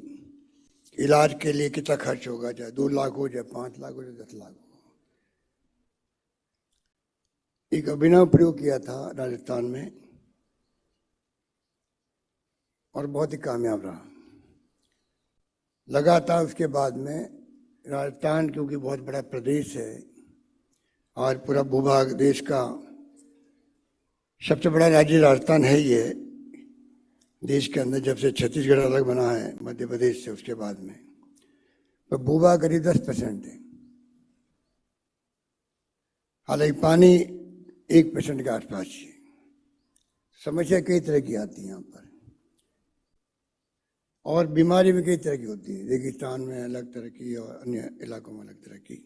इलाज के लिए कितना खर्च होगा, चाहे 2 लाख हो, चाहे 5 लाख हो, चाहे 10 लाख हो। एक अभिनव प्रयोग किया था राजस्थान में और बहुत ही कामयाब रहा। लगातार उसके बाद में राजस्थान, क्योंकि बहुत बड़ा प्रदेश है और पूरा भूभाग देश का सबसे बड़ा राज्य राजस्थान है ही है देश के अंदर, जब से छत्तीसगढ़ अलग बना है मध्य प्रदेश से, उसके बाद में तो भूभाग करीब 10% है। हालांकि पानी 1% के आसपास है। समस्या कई तरह की आती है यहाँ पर और बीमारी भी कई तरह की होती है, रेगिस्तान में अलग तरह की और अन्य इलाकों में अलग तरह की।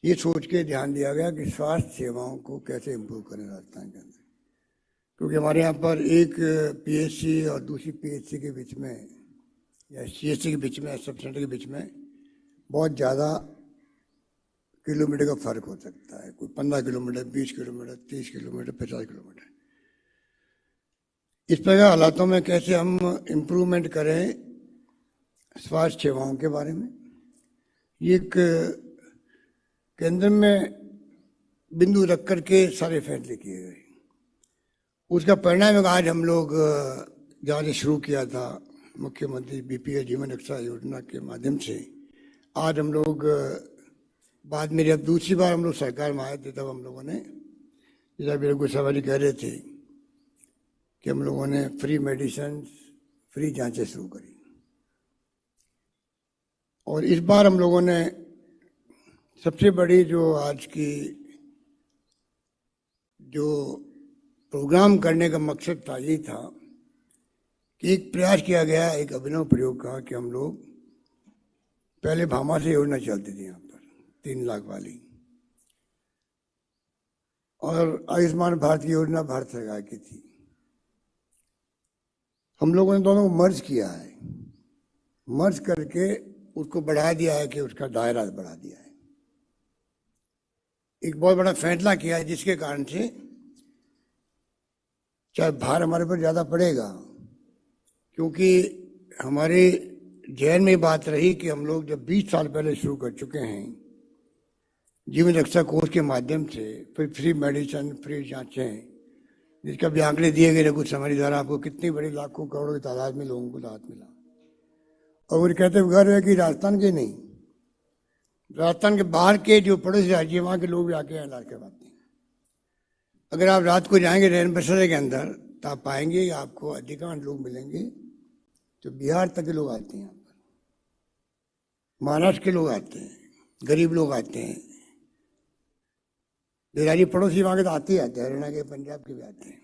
ये सोच के ध्यान दिया गया कि स्वास्थ्य सेवाओं को कैसे इम्प्रूव करें राजस्थान के अंदर, क्योंकि हमारे यहाँ पर एक पीएचसी और दूसरी पीएचसी के बीच में या सीएचसी के बीच में, सब सेंटर के बीच में बहुत ज़्यादा किलोमीटर का फर्क हो सकता है। कोई 15 किलोमीटर, 20 किलोमीटर, 30 किलोमीटर, 50 किलोमीटर। इस प्रकार हालातों में कैसे हम इम्प्रूवमेंट करें स्वास्थ्य सेवाओं के बारे में, ये एक केंद्र में बिंदु रख करके सारे फैसले किए गए। उसका परिणाम आज हम लोग जहाँ से शुरू किया था मुख्यमंत्री बीपीएल जीवन रक्षा योजना के माध्यम से, आज हम लोग बाद में जब दूसरी बार हम लोग सरकार में आए थे तब हम लोगों ने, जैसा मेरे को सवारी कह रहे थे कि हम लोगों ने फ्री मेडिसिन, फ्री जांचें शुरू करी। और इस बार हम लोगों ने सबसे बड़ी जो आज की जो प्रोग्राम करने का मकसद था, ये था कि एक प्रयास किया गया, एक अभिनव प्रयोग का कि हम लोग पहले भामा से योजना चलती थी यहाँ पर 3 लाख वाली, और आयुष्मान भारत की योजना भारत सरकार की थी। हम लोगों ने दोनों को मर्ज किया है, मर्ज करके उसको बढ़ा दिया है कि उसका दायरा बढ़ा दिया है। एक बहुत बड़ा फैसला किया है जिसके कारण से चाहे भार हमारे पर ज़्यादा पड़ेगा, क्योंकि हमारे जहन में बात रही कि हम लोग जब 20 साल पहले शुरू कर चुके हैं जीवन रक्षा कोर्स के माध्यम से, फिर फ्री मेडिसिन, फ्री जांचें, जिसका भी आंकड़े दिए गए कुछ हमारी द्वारा, आपको कितनी बड़ी लाखों करोड़ों की तादाद में लोगों को राहत मिला। और वो कहते हुए गर्व है कि राजस्थान के नहीं, राजस्थान के बाहर के जो पड़ोसी राज्य वहाँ के लोग भी आके यहाँ इलाज करवाते हैं। अगर आप रात को जाएंगे रैन बसेरे के अंदर तो आप पाएंगे आपको अधिकांश लोग मिलेंगे तो बिहार तक के लोग आते हैं, यहाँ पर महाराष्ट्र के लोग आते हैं, गरीब लोग आते हैं, बिहारी पड़ोसी वहाँ के तो आते ही आते हैं, हरियाणा के, पंजाब के भी आते हैं।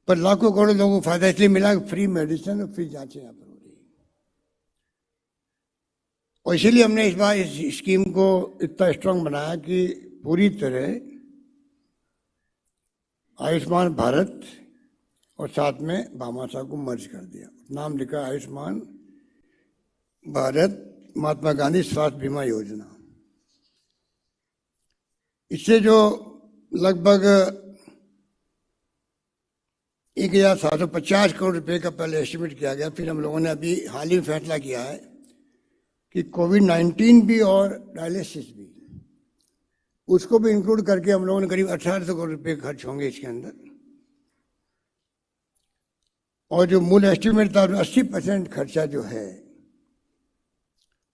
पर लाखों करोड़ों लोगों को फायदा इसलिए मिला कि फ्री मेडिसिन और फ्री जांचें यहाँ पर हो रही है। और इसीलिए हमने इस बार इस स्कीम को इतना स्ट्रांग बनाया कि पूरी तरह आयुष्मान भारत और साथ में भामाशाह को मर्ज कर दिया। नाम लिखा आयुष्मान भारत महात्मा गांधी स्वास्थ्य बीमा योजना। इससे जो लगभग 1750 करोड़ रुपए का पहले एस्टिमेट किया गया, फिर हम लोगों ने अभी हाल ही फैसला किया है कि कोविड-19 भी और डायलिसिस भी, उसको भी इंक्लूड करके हम लोगों ने करीब 1800 करोड़ रुपए खर्च होंगे इसके अंदर। और जो मूल एस्टिमेट था 80% खर्चा जो है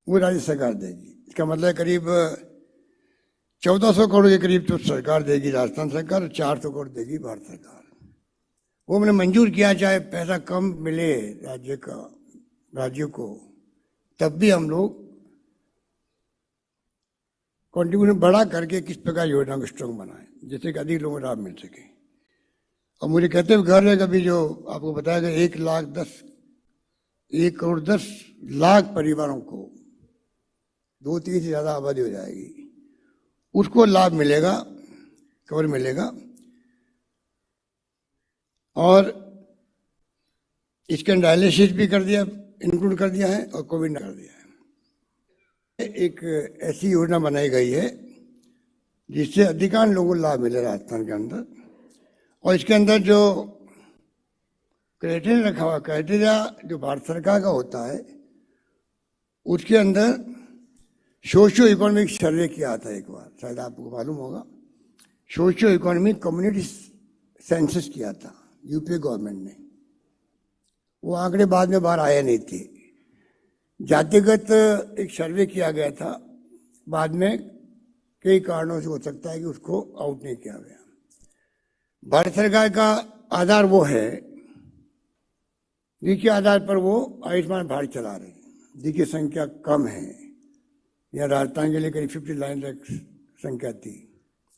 वो राज्य सरकार देगी। इसका मतलब करीब 1400 करोड़ के करीब तो सरकार देगी, राजस्थान सरकार, 400 करोड़ देगी भारत सरकार। वो मैंने मंजूर किया, चाहे पैसा कम मिले राज्य का राज्यों को, तब भी हम लोग कंट्रीब्यूशन बढ़ा करके किस प्रकार योजना को स्ट्रॉन्ग बनाए, जिससे कि अधिक लोगों को लाभ मिल सके। और मुझे कहते हुए घर है, कभी जो आपको बताया गया 1,10,00,000 परिवारों को 2-3 से ज्यादा आबादी हो जाएगी, उसको लाभ मिलेगा, कवर मिलेगा। और इसके डायलिसिस भी कर दिया, इंक्लूड कर दिया है, और कोविड कर दिया है। एक ऐसी योजना बनाई गई है जिससे अधिकांश लोगों को लाभ मिले राजस्थान के अंदर। और इसके अंदर जो क्राइटेरिया रखा हुआ, क्राइटेरिया जो भारत सरकार का होता है, उसके अंदर सोशियो इकोनॉमिक सर्वे किया था एक बार, शायद आपको मालूम होगा। सोशियो इकोनॉमिक कम्युनिटी सेंसस किया था यूपीए गवर्नमेंट ने। वो आंकड़े बाद में बाहर आए नहीं थे। जातिगत एक सर्वे किया गया था, बाद में कई कारणों से हो सकता है कि उसको आउट नहीं किया गया। भारत सरकार का आधार वो है जिसके आधार पर वो आयुष्मान भारत चला रहे हैं, जिसकी संख्या कम है। यहाँ राजस्थान के लिए करीब 59 लाख संख्या थी,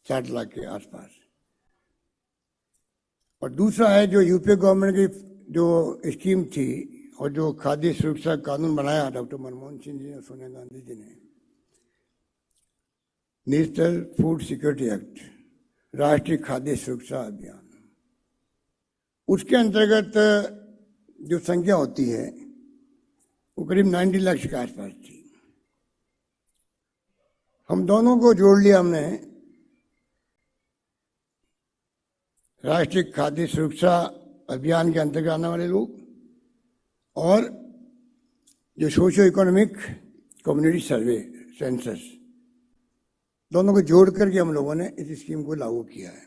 60 लाख के आसपास। और दूसरा है जो यूपीए गवर्नमेंट की जो स्कीम थी और जो खाद्य सुरक्षा कानून बनाया डॉक्टर मनमोहन सिंह जी और सोनिया गांधी जी ने, नेशनल फूड सिक्योरिटी एक्ट, राष्ट्रीय खाद्य सुरक्षा अभियान, उसके अंतर्गत जो संख्या होती है वो करीब 90 लाख के आसपास थी। हम दोनों को जोड़ लिया हमने, राष्ट्रीय खाद्य सुरक्षा अभियान के अंतर्गत आने वाले लोग और जो सोशियो इकोनॉमिक कम्युनिटी सर्वे सेंसस, दोनों को जोड़ करके हम लोगों ने इस स्कीम को लागू किया है।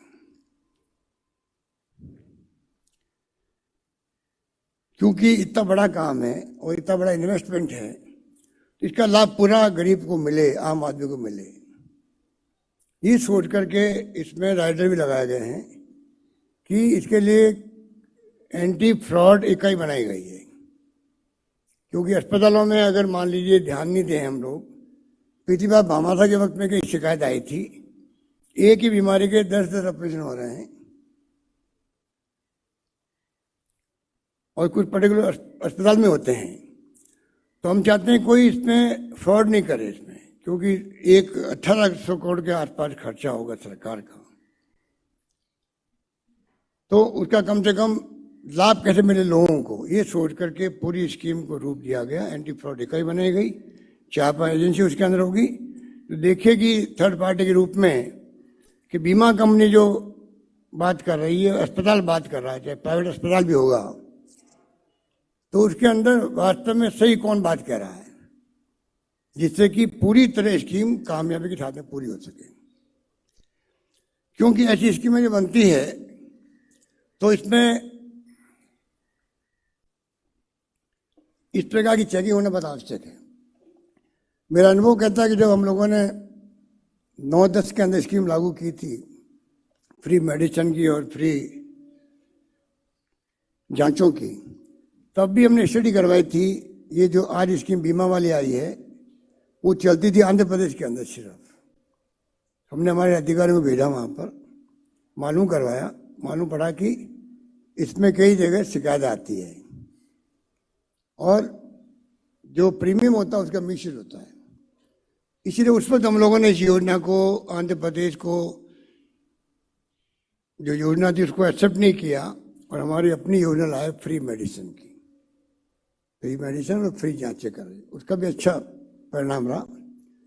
क्योंकि इतना बड़ा काम है और इतना बड़ा इन्वेस्टमेंट है, तो इसका लाभ पूरा गरीब को मिले, आम आदमी को मिले, ये सोच करके इसमें राइडर भी लगाए गए हैं कि इसके लिए एंटी फ्रॉड इकाई बनाई गई है। क्योंकि अस्पतालों में अगर मान लीजिए ध्यान नहीं दें हम लोग, पिछली बार भामाशा के वक्त में कई शिकायत आई थी, एक ही बीमारी के 10-10 ऑपरेशन हो रहे हैं और कुछ पर्टिकुलर अस्पताल में होते हैं। तो हम चाहते हैं कोई इसमें फ्रॉड नहीं करे इसमें, क्योंकि 1800 करोड़ के आसपास खर्चा होगा सरकार का, तो उसका कम से कम लाभ कैसे मिले लोगों को, ये सोच करके पूरी स्कीम को रूप दिया गया। एंटी फ्रॉड इकाई बनाई गई, 4-5 एजेंसी उसके अंदर होगी, तो देखेगी थर्ड पार्टी के रूप में कि बीमा कंपनी जो बात कर रही है, अस्पताल बात कर रहा है, चाहे प्राइवेट अस्पताल भी होगा, तो उसके अंदर वास्तव में सही कौन बात कह रहा है, जिससे कि पूरी तरह स्कीम कामयाबी के साथ में पूरी हो सके। क्योंकि ऐसी स्कीमें जो बनती है तो इसमें इस प्रकार की चेकिंग होना बहुत आवश्यक है। मेरा अनुभव कहता है कि जब हम लोगों ने 9-10 के अंदर स्कीम लागू की थी, फ्री मेडिसिन की और फ्री जांचों की, तब भी हमने स्टडी करवाई थी। ये जो आज स्कीम बीमा वाली आई है वो चलती थी आंध्र प्रदेश के अंदर सिर्फ। हमने हमारे अधिकारियों को भेजा वहाँ पर, मालूम करवाया, मालूम पड़ा कि इसमें कई जगह शिकायत आती है और जो प्रीमियम होता है उसका मिसयूज होता है। इसलिए उस वक्त हम लोगों ने इस योजना को, आंध्र प्रदेश को जो योजना थी उसको एक्सेप्ट नहीं किया और हमारी अपनी योजना लाए फ्री मेडिसिन की, फ्री मेडिसिन और फ्री जांचें कर रही। उसका भी अच्छा परिणाम रहा,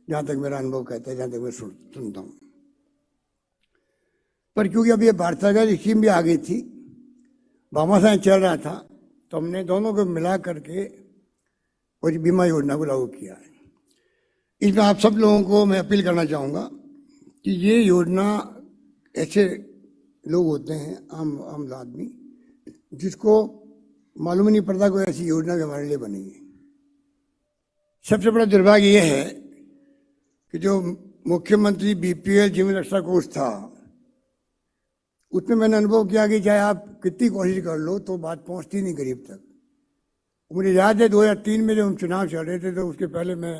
जहाँ तक मेरा अनुभव कहता है, जहाँ तक मैं सुनता हूँ। पर क्योंकि अब ये भारत सरकार स्कीम भी आ गई थी, भामाशाह चल रहा था, तो हमने दोनों को मिला करके और बीमा योजना को लागू किया है। इसमें आप सब लोगों को मैं अपील करना चाहूँगा कि ये योजना, ऐसे लोग होते हैं आम आदमी जिसको मालूम ही नहीं पड़ता कोई ऐसी योजना भी हमारे लिए बनी है। सबसे बड़ा दुर्भाग्य ये है कि जो मुख्यमंत्री बीपीएल जीवन रक्षा कोष था, उसमें मैंने अनुभव किया कि चाहे आप कितनी कोशिश कर लो तो बात पहुंचती नहीं गरीब तक। मुझे याद है 2003 में जब हम चुनाव चल रहे थे तो उसके पहले मैं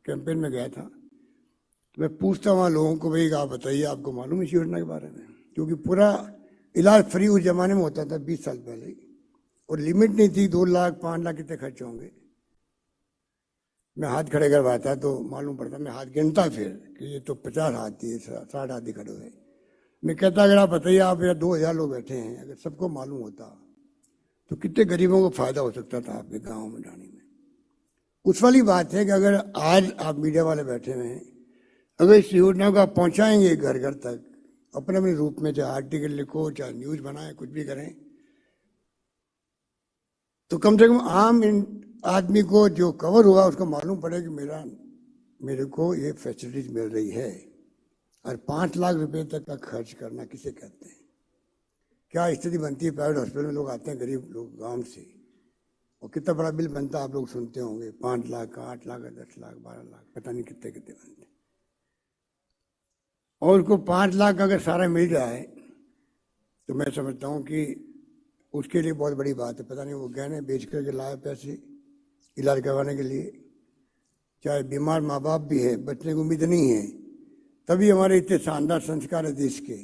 कैंपेन में गया था, तो मैं पूछता वहाँ लोगों को, भाई आप बताइए आपको मालूम इस योजना के बारे में, क्योंकि पूरा इलाज फ्री उस जमाने में होता था 20 साल पहले ही, और लिमिट नहीं थी 2 लाख 5 लाख कितने खर्च होंगे। मैं हाथ खड़े करवाता तो मालूम पड़ता, मैं हाथ गिनता फिर कि ये तो 50 हाथ थी, 60 हाथ खड़े हुए। मैं कहता अगर आप बताइए, आप यहाँ 2000 लोग बैठे हैं, अगर सबको मालूम होता तो कितने गरीबों को फायदा हो सकता था आपके गाँव में ढाणी में। उस वाली बात है कि अगर आज आप मीडिया वाले बैठे हुए हैं, अगर इस योजना को आप पहुँचाएंगे घर घर तक अपने अपने रूप में, चाहे आर्टिकल लिखो, चाहे न्यूज़ बनाए, कुछ भी करें, तो कम से कम आम आदमी को जो कवर हुआ उसको मालूम पड़े कि मेरे को ये फैसिलिटीज मिल रही है। और 5 लाख रुपए तक का खर्च करना किसे कहते हैं? क्या स्थिति बनती है? प्राइवेट हॉस्पिटल में लोग आते हैं, गरीब लोग गांव से, और कितना बड़ा बिल बनता है आप लोग सुनते होंगे, 5 लाख का, 8 लाख का, 10 लाख, 12 लाख, पता नहीं कितने कितने बनते। और उसको 5 लाख अगर सारा मिल जाए तो मैं समझता हूँ कि उसके लिए बहुत बड़ी बात है। पता नहीं वो गहने बेच करके लाए पैसे इलाज करवाने के लिए, चाहे बीमार माँ बाप भी है, बचने की उम्मीद नहीं है, तभी हमारे इतने शानदार संस्कार है देश के,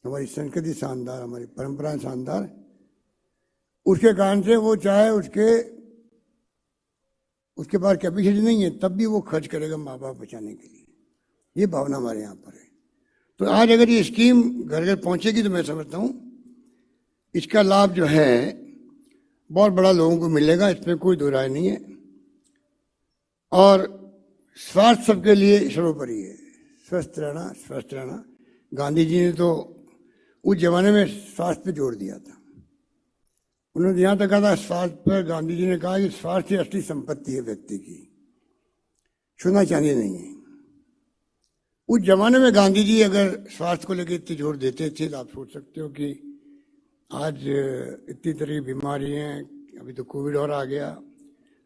हमारी संस्कृति शानदार, हमारी परंपराएं शानदार, उसके कारण से वो चाहे उसके पास कैपेसिटी नहीं है तब भी वो खर्च करेगा माँ बाप बचाने के लिए। ये भावना हमारे यहाँ पर है। तो आज अगर ये स्कीम घर घर पहुंचेगी तो मैं समझता हूँ इसका लाभ जो है बहुत बड़ा लोगों को मिलेगा, इसमें कोई दो राय नहीं है। और स्वास्थ्य सबके लिए सर्वोपरि है, स्वस्थ रहना। गांधी जी ने तो उस जमाने में स्वास्थ्य पे जोर दिया था। उन्होंने यहाँ तक कहा था स्वास्थ्य पर, गांधी जी ने कहा कि स्वास्थ्य असली संपत्ति है व्यक्ति की, सोना चांदी नहीं है। उस जमाने में गांधी जी अगर स्वास्थ्य को लेकर इतनी जोर देते थे तो आप सोच सकते हो कि आज इतनी तरह की बीमारी हैं। अभी तो कोविड और आ गया,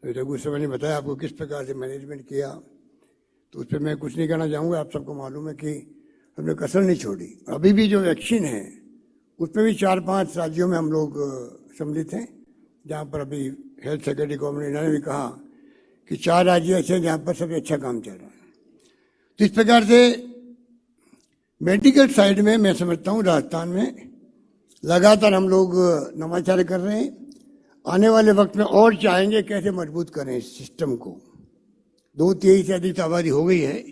रघु सर ने बताया आपको किस प्रकार से मैनेजमेंट किया, तो उस पर मैं कुछ नहीं कहना चाहूँगा। आप सबको मालूम है कि हमने कसर नहीं छोड़ी। अभी भी जो वैक्सीन है उसमें भी 4-5 राज्यों में हम लोग सम्मिलित हैं, जहाँ पर अभी हेल्थ सेक्रेटरी गवर्नमेंट इन्होंने भी कहा कि 4 राज्य ऐसे हैं जहाँ पर सबसे अच्छा काम चल रहा है। तो इस प्रकार से मेडिकल साइड में मैं समझता हूँ राजस्थान में लगातार हम लोग नवाचार कर रहे हैं। आने वाले वक्त में और चाहेंगे कैसे मजबूत करें इस सिस्टम को। 2/3 से अधिक आबादी हो गई है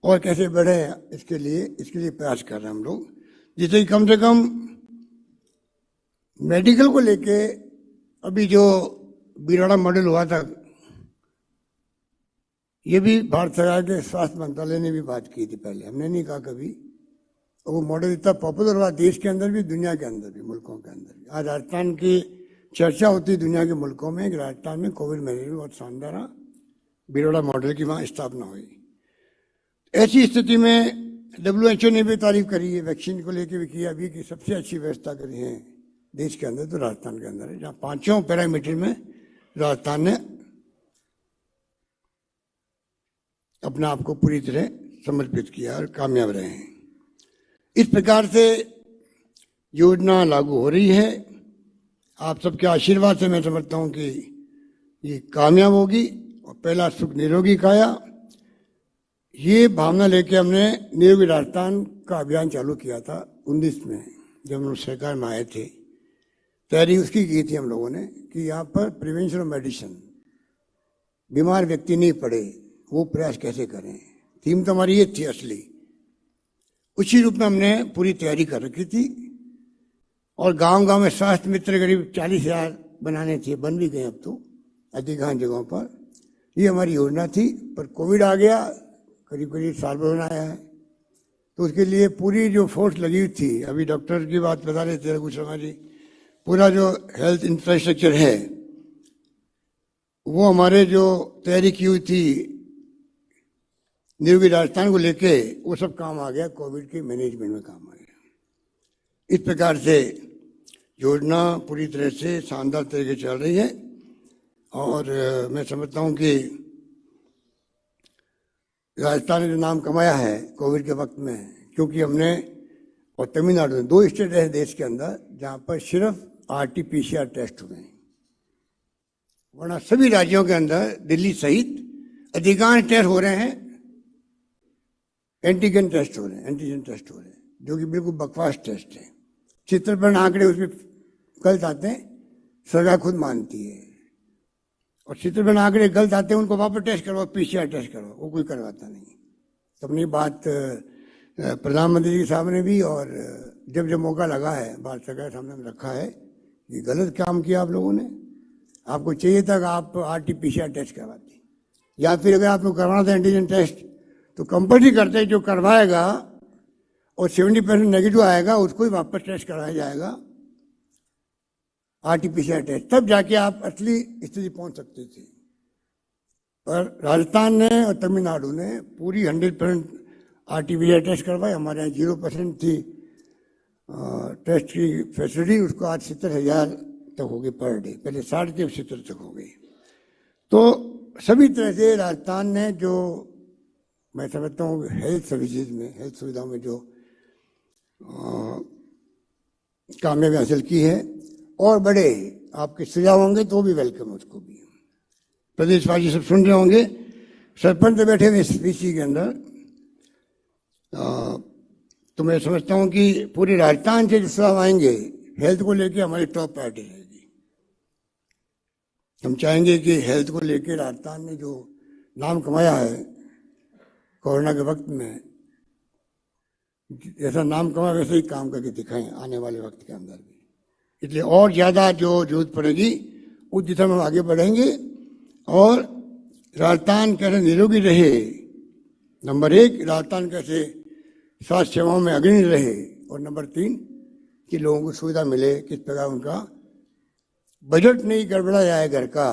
और कैसे बढ़े इसके लिए प्रयास कर रहे हैं हम लोग, जिससे कम से कम मेडिकल को लेके अभी जो बिराड़ा मॉडल हुआ था, ये भी भारत सरकार के स्वास्थ्य मंत्रालय ने भी बात की थी पहले, हमने नहीं कहा कभी। और वो मॉडल इतना पॉपुलर हुआ देश के अंदर भी, दुनिया के अंदर भी, मुल्कों के अंदर भी। आज राजस्थान की चर्चा होती दुनिया के मुल्कों में कि राजस्थान में कोविड मैनेजमेंट बहुत शानदार रहा, बिरोड़ा मॉडल की वहाँ स्थापना हुई। ऐसी स्थिति में WHO ने भी तारीफ करी है, वैक्सीन को लेकर भी किया अभी कि सबसे अच्छी व्यवस्था करी है देश के अंदर तो राजस्थान के अंदर है, जहाँ 5 पैरामीटर में राजस्थान ने अपने आप को पूरी तरह समर्पित किया और कामयाब रहे हैं। इस प्रकार से योजना लागू हो रही है। आप सबके आशीर्वाद से मैं समझता हूँ कि ये कामयाब होगी। और पहला सुख निरोगी काया, ये भावना लेके हमने निरोगी राजस्थान का अभियान चालू किया था 19 में, जब हम लोग सरकार में आए थे। तैयारी उसकी की थी हम लोगों ने कि यहाँ पर प्रिवेंशन ऑफ मेडिसिन, बीमार व्यक्ति नहीं पड़े, वो प्रयास कैसे करें। थीम तो हमारी ये थी असली। उसी रूप में हमने पूरी तैयारी कर रखी थी। और गांव-गांव में स्वास्थ्य मित्र करीब 40,000 बनाने थे, बन भी गए अब तो अधिकांश जगहों पर। ये हमारी योजना थी, पर कोविड आ गया, करीब साल भर आया है, तो उसके लिए पूरी जो फोर्स लगी हुई थी, अभी डॉक्टर की बात बता रहे थे रघु शर्मा जी, पूरा जो हेल्थ इंफ्रास्ट्रक्चर है वो हमारे जो तैयारी की हुई थी निरोगी राजस्थान को लेके, वो सब काम आ गया, कोविड के मैनेजमेंट में काम आ गया। इस प्रकार से योजना पूरी तरह से शानदार तरीके चल रही है। और मैं समझता हूँ कि राजस्थान ने जो नाम कमाया है कोविड के वक्त में, क्योंकि हमने, और तमिलनाडु में 2 स्टेट है देश के अंदर जहाँ पर सिर्फ RT-PCR टेस्ट हुए हैं। वरना सभी राज्यों के अंदर दिल्ली सहित अधिकांश टेस्ट हो रहे हैं एंटीजन टेस्ट हो रहे हैं, जो कि बिल्कुल बकवास टेस्ट है। चित्रपट आंकड़े उसमें गलत आते हैं, सरकार खुद मानती है। और चित्रपट आंकड़े गलत आते हैं, उनको वापस टेस्ट करवाओ, PCR टेस्ट करवाओ, वो कोई करवाता नहीं। तो अपनी बात प्रधानमंत्री जी के सामने भी और जब जब मौका लगा है भारत सरकार के सामने रखा है कि गलत काम किया आप लोगों ने। आपको चाहिए था कि आप RT-PCR टेस्ट करवाते, या फिर अगर आपको करवाना था एंटीजन टेस्ट तो कंपल्सरी करते, जो करवाएगा और 70% नेगेटिव आएगा उसको ही वापस टेस्ट कराया जाएगा RT-PCR टेस्ट, तब जाके आप असली स्थिति पहुंच सकते थे। पर राजस्थान ने और तमिलनाडु ने पूरी 100% RT-PCR टेस्ट करवाए। हमारे यहाँ 0% थी टेस्ट की फैसिलिटी, उसको आज 70,000 तक हो गई पर डे, पहले 60 थी, 70 तक हो गई। तो सभी तरह से राजस्थान ने जो मैं समझता हूँ हेल्थ सर्विसेज में, हेल्थ सुविधाओं में जो कामयाबी हासिल की है, और बड़े आपके सुझाव होंगे तो भी वेलकम, उसको भी प्रदेशवासी सब सुन रहे होंगे। सरपंच बैठे हुए स्पीची के अंदर, तो मैं समझता हूँ कि पूरे राजस्थान से जो सुझाव आएंगे हेल्थ को लेके हमारी टॉप प्रायोरिटी रहेगी। हम चाहेंगे कि हेल्थ को लेके राजस्थान ने जो नाम कमाया है कोरोना के वक्त में, जैसा नाम कमाया वैसे ही काम करके दिखाएं आने वाले वक्त के अंदर भी। इसलिए और ज़्यादा जो जरूरत पड़ेगी उस दिशा में हम आगे बढ़ेंगे, और राजस्थान कैसे निरोगी रहे, नंबर 1 राजस्थान कैसे स्वास्थ्य सेवाओं में अग्रणी रहे, और नंबर 3 कि लोगों को सुविधा मिले, किस प्रकार उनका बजट नहीं गड़बड़ा जाए घर का।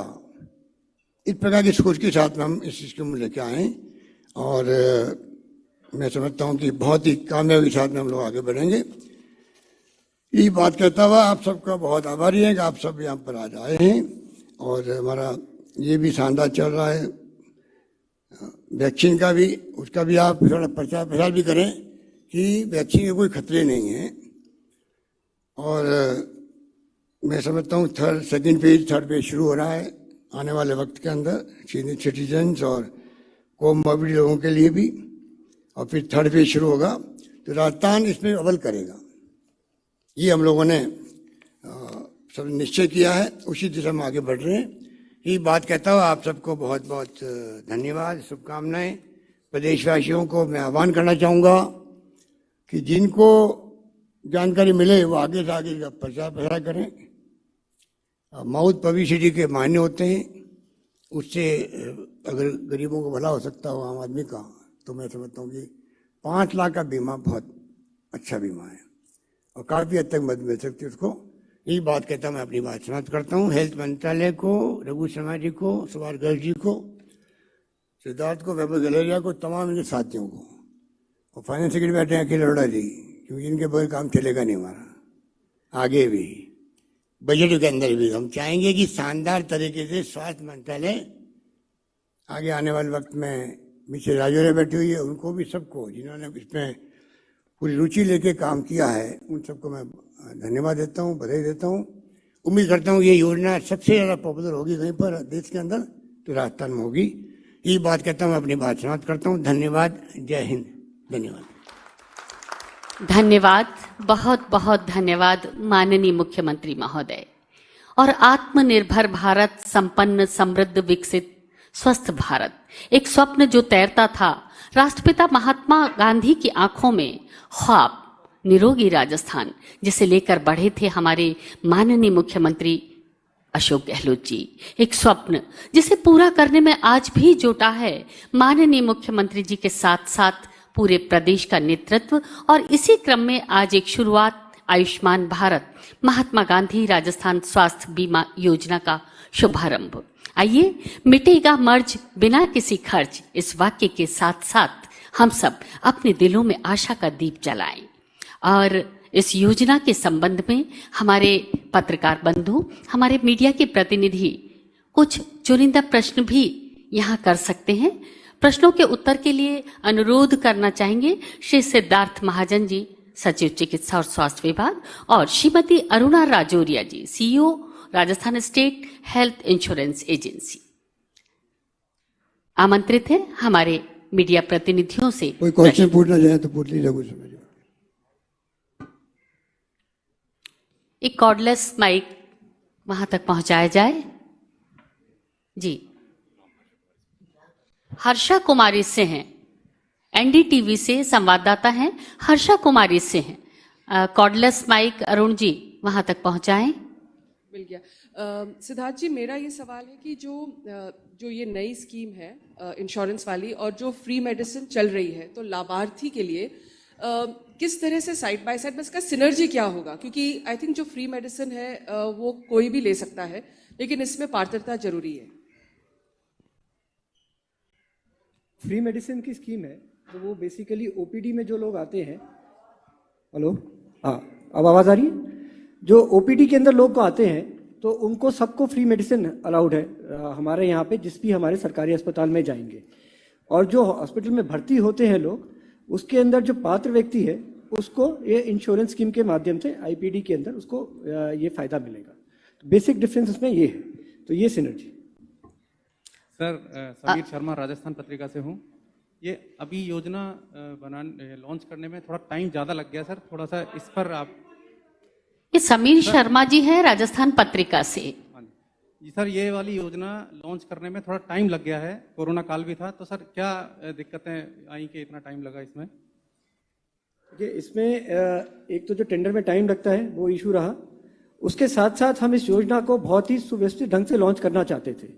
इस प्रकार की सोच के साथ में हम इस स्कीम लेके आए, और मैं समझता हूँ कि बहुत ही कामयाबी के साथ में हम लोग आगे बढ़ेंगे। ये बात कहता हुआ आप सबका बहुत आभारी है कि आप सब यहाँ पर आज आए हैं, और हमारा ये भी शानदार चल रहा है वैक्सीन का भी, उसका भी आप थोड़ा प्रचार प्रसार भी करें कि वैक्सीन के कोई खतरे नहीं है। और मैं समझता हूँ थर्ड फेज शुरू हो रहा है आने वाले वक्त के अंदर, सीनियर सिटीजन्स और कोमॉर्बिड लोगों के लिए भी, और फिर थर्ड फेज शुरू होगा। तो राजस्थान इसमें अव्वल करेगा, ये हम लोगों ने सब निश्चय किया है, उसी दिशा में आगे बढ़ रहे हैं। ये बात कहता हूँ आप सबको बहुत बहुत धन्यवाद, शुभकामनाएं। प्रदेशवासियों को मैं आह्वान करना चाहूँगा कि जिनको जानकारी मिले वो आगे से आगे का प्रचार प्रसार करें। माउथ पब्लिसिटी के मायने होते हैं, उससे अगर गरीबों को भला हो सकता हो आम आदमी का, तो मैं समझता हूँ कि 5 लाख का बीमा बहुत अच्छा बीमा है और काफ़ी हद तक मदद मिल सकती है उसको। यही बात कहता मैं अपनी बात समाप्त करता हूँ। हेल्थ मंत्रालय को, रघु शर्मा जी को, सुभाष गर्ग जी को, सिद्धार्थ को, वैभव गलेरिया को, तमाम इनके साथियों को, और फाइनेंस सेक्रेटरी बैठे हैं अखिल अरोड़ा जी, क्योंकि इनके बगैर काम चलेगा नहीं हमारा। आगे भी बजट के अंदर भी हम चाहेंगे कि शानदार तरीके से स्वास्थ्य मंत्रालय आगे आने वाले वक्त में मिश्र राजौरे बैठी हुई है, उनको भी सबको जिन्होंने इसमें पूरी रुचि लेके काम किया है, उन सबको मैं धन्यवाद देता हूँ, बधाई देता हूँ। उम्मीद करता हूँ ये योजना सबसे ज़्यादा पॉपुलर होगी कहीं पर देश के अंदर तो राजस्थान में होगी। ये बात कहता हूँ, अपनी बात समाप्त करता हूँ। धन्यवाद, जय हिंद। धन्यवाद। धन्यवाद, बहुत बहुत धन्यवाद माननीय मुख्यमंत्री महोदय। और आत्मनिर्भर भारत, संपन्न, समृद्ध, विकसित, स्वस्थ भारत, एक स्वप्न जो तैरता था राष्ट्रपिता महात्मा गांधी की आंखों में, ख्वाब निरोगी राजस्थान जिसे लेकर बढ़े थे हमारे माननीय मुख्यमंत्री अशोक गहलोत जी, एक स्वप्न जिसे पूरा करने में आज भी जुटा है माननीय मुख्यमंत्री जी के साथ साथ पूरे प्रदेश का नेतृत्व। और इसी क्रम में आज एक शुरुआत आयुष्मान भारत, महात्मा गांधी राजस्थान स्वास्थ्य बीमा योजना का शुभारंभ। आइए, मिटेगा मर्ज बिना किसी खर्च, इस वाक्य के साथ साथ हम सब अपने दिलों में आशा का दीप जलाएं। और इस योजना के संबंध में हमारे पत्रकार बंधु, हमारे मीडिया के प्रतिनिधि कुछ चुनिंदा प्रश्न भी यहाँ कर सकते हैं। प्रश्नों के उत्तर के लिए अनुरोध करना चाहेंगे श्री सिद्धार्थ महाजन जी, सचिव चिकित्सा और स्वास्थ्य विभाग, और श्रीमती अरुणा राजौरिया जी, CEO Rajasthan state health insurance agency. आमंत्रित है हमारे मीडिया प्रतिनिधियों से। कोई क्वेश्चन पूछना चाहे तो पूछ लीजिए कुछ समझ। एक कॉर्डलेस माइक वहां तक पहुंचाया जाए। जी, हर्षा कुमारी से हैं, एनडीटीवी से संवाददाता हैं, हर्षा कुमारी से हैं। कॉर्डलेस माइक अरुण जी वहां तक पहुंचाएं। मिल गया। सिद्धार्थ जी, मेरा ये सवाल है कि जो ये नई स्कीम है इंश्योरेंस वाली और जो फ्री मेडिसिन चल रही है, तो लाभार्थी के लिए किस तरह से साइड बाय साइड में इसका सिनर्जी क्या होगा? क्योंकि आई थिंक जो फ्री मेडिसिन है वो कोई भी ले सकता है, लेकिन इसमें पात्रता जरूरी है। फ्री मेडिसिन की स्कीम है तो वो बेसिकली ओपीडी में जो लोग आते हैं, हेलो, हाँ अब आवाज आ रही है? जो ओपीडी के अंदर लोग आते हैं तो उनको सबको फ्री मेडिसिन अलाउड है हमारे यहाँ पे, जिस भी हमारे सरकारी अस्पताल में जाएंगे। और जो हॉस्पिटल में भर्ती होते हैं लोग, उसके अंदर जो पात्र व्यक्ति है उसको ये इंश्योरेंस स्कीम के माध्यम से आईपीडी के अंदर उसको ये फायदा मिलेगा। तो बेसिक डिफरेंस उसमें ये है, तो ये सिनर्जी। सर, समीर शर्मा राजस्थान पत्रिका से हूँ। ये अभी योजना लॉन्च करने में थोड़ा टाइम ज़्यादा लग गया सर, थोड़ा सा इस पर आप। ये समीर शर्मा जी हैं राजस्थान पत्रिका से। जी सर, ये वाली योजना लॉन्च करने में थोड़ा टाइम लग गया है, कोरोना काल भी था, तो सर क्या दिक्कतें आई कि इतना टाइम लगा इसमें? इसमें एक तो जो टेंडर में टाइम लगता है वो इशू रहा, उसके साथ साथ हम इस योजना को बहुत ही सुव्यवस्थित ढंग से लॉन्च करना चाहते थे।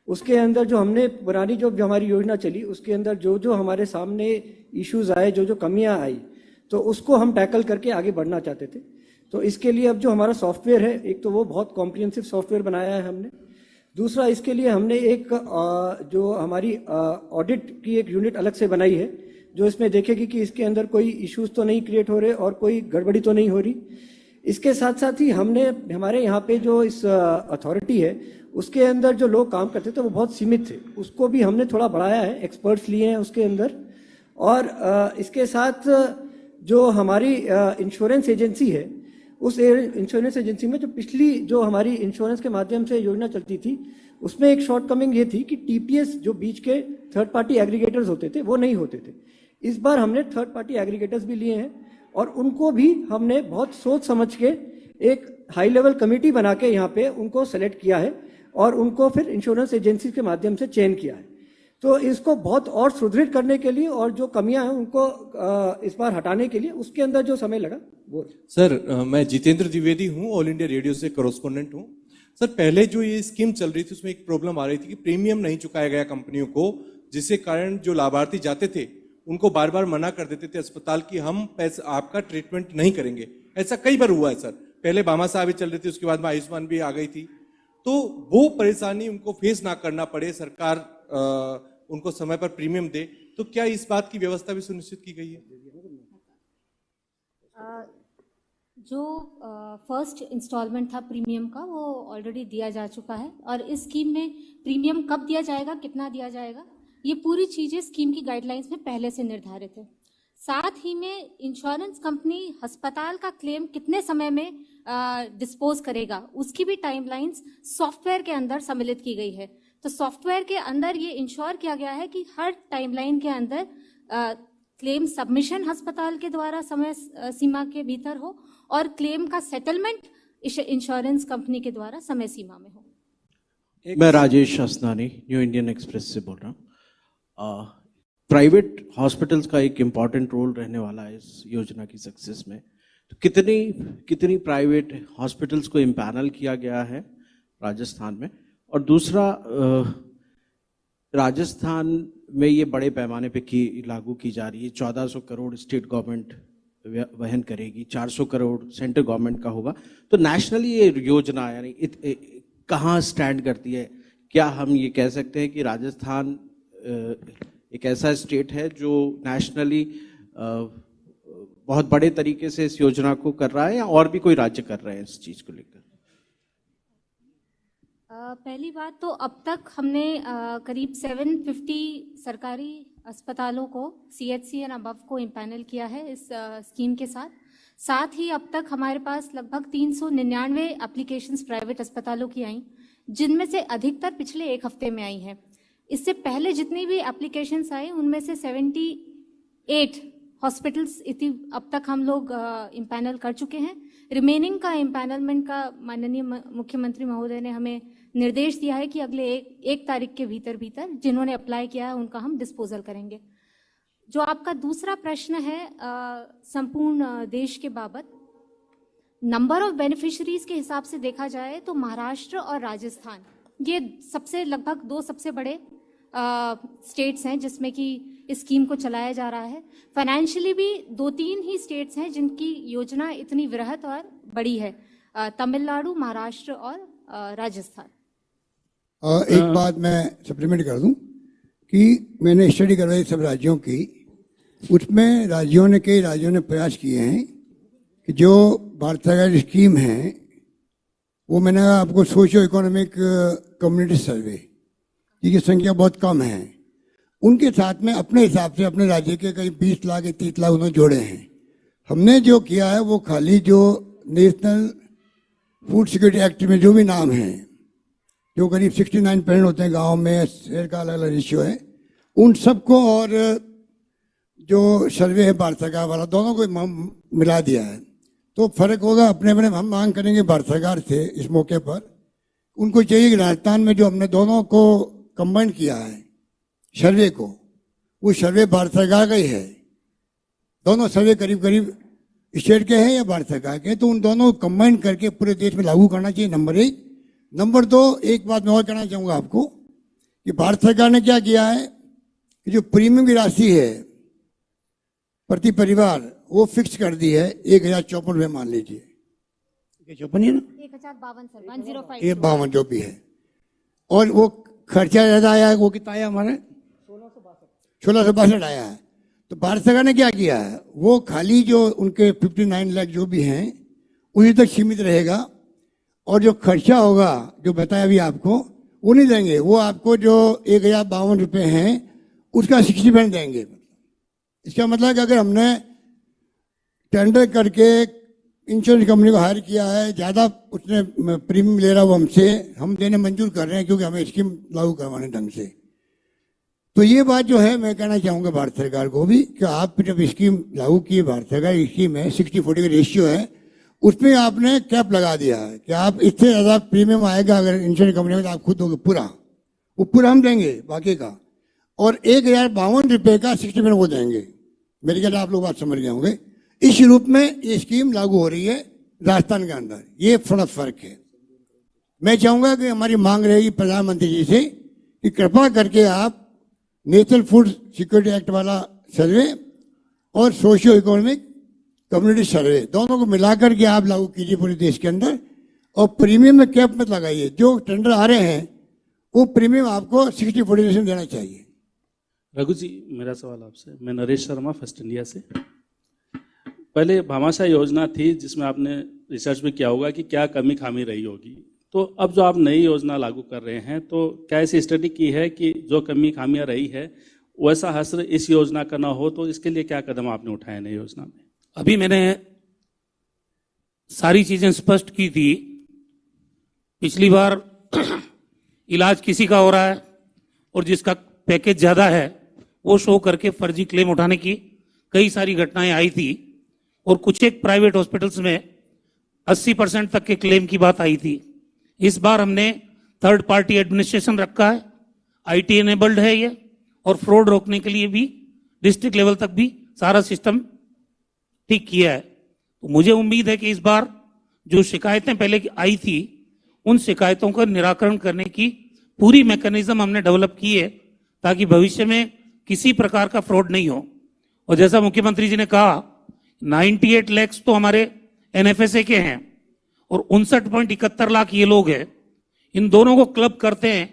उसके अंदर जो हमने पुरानी जो हमारी योजना चली उसके अंदर जो हमारे सामने इश्यूज आए, जो कमियां आई, तो उसको हम टैकल करके आगे बढ़ना चाहते थे। तो इसके लिए अब जो हमारा सॉफ्टवेयर है, एक तो वो बहुत कॉम्प्रिहेंसिव सॉफ्टवेयर बनाया है हमने। दूसरा, इसके लिए हमने एक जो हमारी ऑडिट की एक यूनिट अलग से बनाई है, जो इसमें देखेगी कि इसके अंदर कोई इश्यूज तो नहीं क्रिएट हो रहे और कोई गड़बड़ी तो नहीं हो रही। इसके साथ साथ ही हमने हमारे यहाँ पे जो इस अथॉरिटी है उसके अंदर जो लोग काम करते थे वो बहुत सीमित थे, उसको भी हमने थोड़ा बढ़ाया है, एक्सपर्ट्स लिए हैं उसके अंदर। और इसके साथ जो हमारी इंश्योरेंस एजेंसी है, उस इंश्योरेंस एजेंसी में जो पिछली जो हमारी इंश्योरेंस के माध्यम से योजना चलती थी उसमें एक शॉर्टकमिंग ये थी कि टीपीएस जो बीच के थर्ड पार्टी एग्रीगेटर्स होते थे वो नहीं होते थे। इस बार हमने थर्ड पार्टी एग्रीगेटर्स भी लिए हैं और उनको भी हमने बहुत सोच समझ के एक हाई लेवल कमेटी बना के यहाँ पे उनको सेलेक्ट किया है और उनको फिर इंश्योरेंस एजेंसी के माध्यम से चयन किया है। तो इसको बहुत और सुदृढ़ करने के लिए और जो कमियां हैं उनको इस बार हटाने के लिए उसके अंदर जो समय लगा वो। सर, मैं जितेंद्र द्विवेदी हूं, ऑल इंडिया रेडियो से कॉरेस्पोंडेंट हूं। सर, पहले जो ये स्कीम चल रही थी उसमें एक प्रॉब्लम आ रही थी कि प्रीमियम नहीं चुकाया गया कंपनियों को, जिसके कारण जो लाभार्थी जाते थे उनको बार बार मना कर देते थे अस्पताल की हम पैसा आपका ट्रीटमेंट नहीं करेंगे। ऐसा कई बार हुआ है सर, पहले भामा साहब भी चल रही थी, उसके बाद में आयुष्मान भी आ गई थी। तो वो परेशानी उनको फेस ना करना पड़े, सरकार उनको समय पर प्रीमियम दे, तो क्या इस बात की व्यवस्था भी सुनिश्चित की गई है? जो फर्स्ट इंस्टॉलमेंट था प्रीमियम का वो ऑलरेडी दिया जा चुका है और इस स्कीम में प्रीमियम कब दिया जाएगा, कितना दिया जाएगा, ये पूरी चीजें स्कीम की गाइडलाइंस में पहले से निर्धारित है। साथ ही में इंश्योरेंस कंपनी अस्पताल का क्लेम कितने समय में डिस्पोज करेगा उसकी भी टाइमलाइंस सॉफ्टवेयर के अंदर सम्मिलित की गई है। तो सॉफ्टवेयर के अंदर ये इंश्योर किया गया है कि हर टाइमलाइन के अंदर क्लेम सबमिशन अस्पताल के द्वारा समय सीमा के भीतर हो और क्लेम का सेटलमेंट इंश्योरेंस कंपनी के द्वारा समय सीमा में हो। मैं Rajesh Asnani new Indian express से बोल रहा हूँ। प्राइवेट हॉस्पिटल्स का एक इम्पॉर्टेंट रोल रहने वाला है इस योजना की सक्सेस में। तो कितनी प्राइवेट हॉस्पिटल्स को इम्पैनल किया गया है राजस्थान में, और दूसरा राजस्थान में ये बड़े पैमाने पे लागू की जा रही है। 1400 करोड़ स्टेट गवर्नमेंट वहन करेगी, 400 करोड़ सेंट्रल गवर्नमेंट का होगा। तो नेशनली ये योजना यानी कहाँ स्टैंड करती है? क्या हम ये कह सकते हैं कि राजस्थान एक ऐसा स्टेट है जो नेशनली बहुत बड़े तरीके से इस योजना को कर रहा है, या और भी कोई राज्य कर रहे हैं इस चीज को लेकर? पहली बात तो अब तक हमने करीब 750 सरकारी अस्पतालों को CHC एंड अबव को इम्पैनल किया है इस स्कीम के साथ। साथ ही अब तक हमारे पास लगभग 399 एप्लीकेशंस प्राइवेट अस्पतालों की आई, जिनमें से अधिकतर पिछले एक हफ्ते में आई हैं। इससे पहले जितनी भी एप्लीकेशंस आई उनमें से 78 हॉस्पिटल्स अब तक हम लोग इम्पैनल कर चुके हैं। रिमेनिंग का इम्पैनलमेंट का माननीय मुख्यमंत्री महोदय ने हमें निर्देश दिया है कि अगले एक तारीख के भीतर जिन्होंने अप्लाई किया है उनका हम डिस्पोजल करेंगे। जो आपका दूसरा प्रश्न है संपूर्ण देश के बाबत, नंबर ऑफ बेनिफिशरीज के हिसाब से देखा जाए तो महाराष्ट्र और राजस्थान ये लगभग दो सबसे बड़े स्टेट्स हैं जिसमें कि इस स्कीम को चलाया जा रहा है। फाइनेंशियली भी 2-3 ही स्टेट्स हैं जिनकी योजना इतनी वृहत और बड़ी है, तमिलनाडु, महाराष्ट्र और राजस्थान। एक बात मैं सप्लीमेंट कर दूं कि मैंने स्टडी करवाई सब राज्यों की, उसमें कई राज्यों ने प्रयास किए हैं कि जो भारत सरकार की स्कीम है वो मैंने आपको सोशियो इकोनॉमिक कम्युनिटी सर्वे जिनकी संख्या बहुत कम है उनके साथ में अपने हिसाब से अपने राज्य के करीब 20 लाख या 30 लाख उन्होंने जोड़े हैं। हमने जो किया है वो खाली जो नेशनल फूड सिक्योरिटी एक्ट में जो भी नाम है, जो करीब 69% होते हैं गाँव में, शहर का अलग अलग रेशियो है, उन सबको और जो सर्वे है भारत सरकार वाला दोनों को मिला दिया है। तो फर्क होगा अपने अपने। हम मांग करेंगे भारत सरकार से इस मौके पर, उनको चाहिए कि राजस्थान में जो हमने दोनों को कंबाइन किया है सर्वे को, वो सर्वे भारत सरकार का ही है। दोनों सर्वे करीब करीब स्टेट के हैं या भारत सरकार के, तो उन दोनों को कंबाइन करके पूरे देश में लागू करना चाहिए, नंबर 1। नंबर 2, एक बात मैं और कहना चाहूँगा आपको कि भारत सरकार ने क्या किया है कि जो प्रीमियम की राशि है प्रति परिवार वो फिक्स कर दी है 1054 रुपये, मान लीजिए 54 है ना, 1052 सर, 105 ये 52 जो भी है। और वो खर्चा ज़्यादा आया है, वो कितना आया हमारे 1662 आया है। तो भारत सरकार ने क्या किया है, वो खाली जो उनके 59 लाख जो भी हैं उसी तक सीमित रहेगा, और जो खर्चा होगा जो बताया अभी आपको वो नहीं देंगे। वो आपको जो 1052 रुपये हैं उसका 60% देंगे। इसका मतलब कि अगर हमने टेंडर करके इंश्योरेंस कंपनी को हायर किया है, ज़्यादा उसने प्रीमियम ले रहा वो हमसे, हम देने मंजूर कर रहे हैं क्योंकि हमें स्कीम लागू करवाने ढंग से। तो ये बात जो है मैं कहना चाहूँगा भारत सरकार को भी कि आप जब स्कीम लागू की, भारत सरकार स्कीम है 60-40 का रेशियो है, उसमें आपने कैप लगा दिया है कि आप इससे ज़्यादा प्रीमियम आएगा अगर इंश्योरेंस कंपनी में तो आप खुद दोगे पूरा, वो पूरा हम देंगे बाकी का, और 1052 रुपये का 60% वो देंगे। मेरे ख्याल आप लोग बात समझ गए होंगे। इस रूप में ये स्कीम लागू हो रही है राजस्थान के अंदर, ये थोड़ा फर्क है। मैं चाहूँगा कि हमारी मांग रहेगी प्रधानमंत्री जी से कि कृपा करके आप नेशनल फूड सिक्योरिटी एक्ट वाला सर्वे और सोशियो इकोनॉमिक कम्युनिटी सर्वे दोनों को मिलाकर के आप लागू कीजिए पूरे देश के अंदर, और प्रीमियम में कैप मत लगाइए। जो टेंडर आ रहे हैं वो प्रीमियम आपको 60-40% देना चाहिए। रघु जी, मेरा सवाल आपसे, मैं नरेश शर्मा फर्स्ट इंडिया से। पहले भामाशाह योजना थी जिसमें आपने रिसर्च भी किया होगा कि क्या कमी खामी रही होगी, तो अब जो आप नई योजना लागू कर रहे हैं तो क्या ऐसी स्टडी की है कि जो कमी खामियां रही है वैसा हश्र इस योजना का ना हो, तो इसके लिए क्या कदम आपने उठाए नई योजना में? अभी मैंने सारी चीजें स्पष्ट की थी। पिछली बार इलाज किसी का हो रहा है और जिसका पैकेज ज्यादा है वो शो करके फर्जी क्लेम उठाने की कई सारी घटनाएं आई थी, और कुछ एक प्राइवेट हॉस्पिटल्स में 80% तक के क्लेम की बात आई थी। इस बार हमने थर्ड पार्टी एडमिनिस्ट्रेशन रखा है, IT एनेबल्ड है ये, और फ्रॉड रोकने के लिए भी डिस्ट्रिक्ट लेवल तक भी सारा सिस्टम ठीक किया है। तो मुझे उम्मीद है कि इस बार जो शिकायतें पहले आई थी उन शिकायतों का निराकरण करने की पूरी मैकेनिज्म हमने डेवलप की है ताकि भविष्य में किसी प्रकार का फ्रॉड नहीं हो। और जैसा मुख्यमंत्री जी ने कहा 98 लाख तो हमारे NFSA के हैं और 59.71 लाख ये लोग हैं। इन दोनों को क्लब करते हैं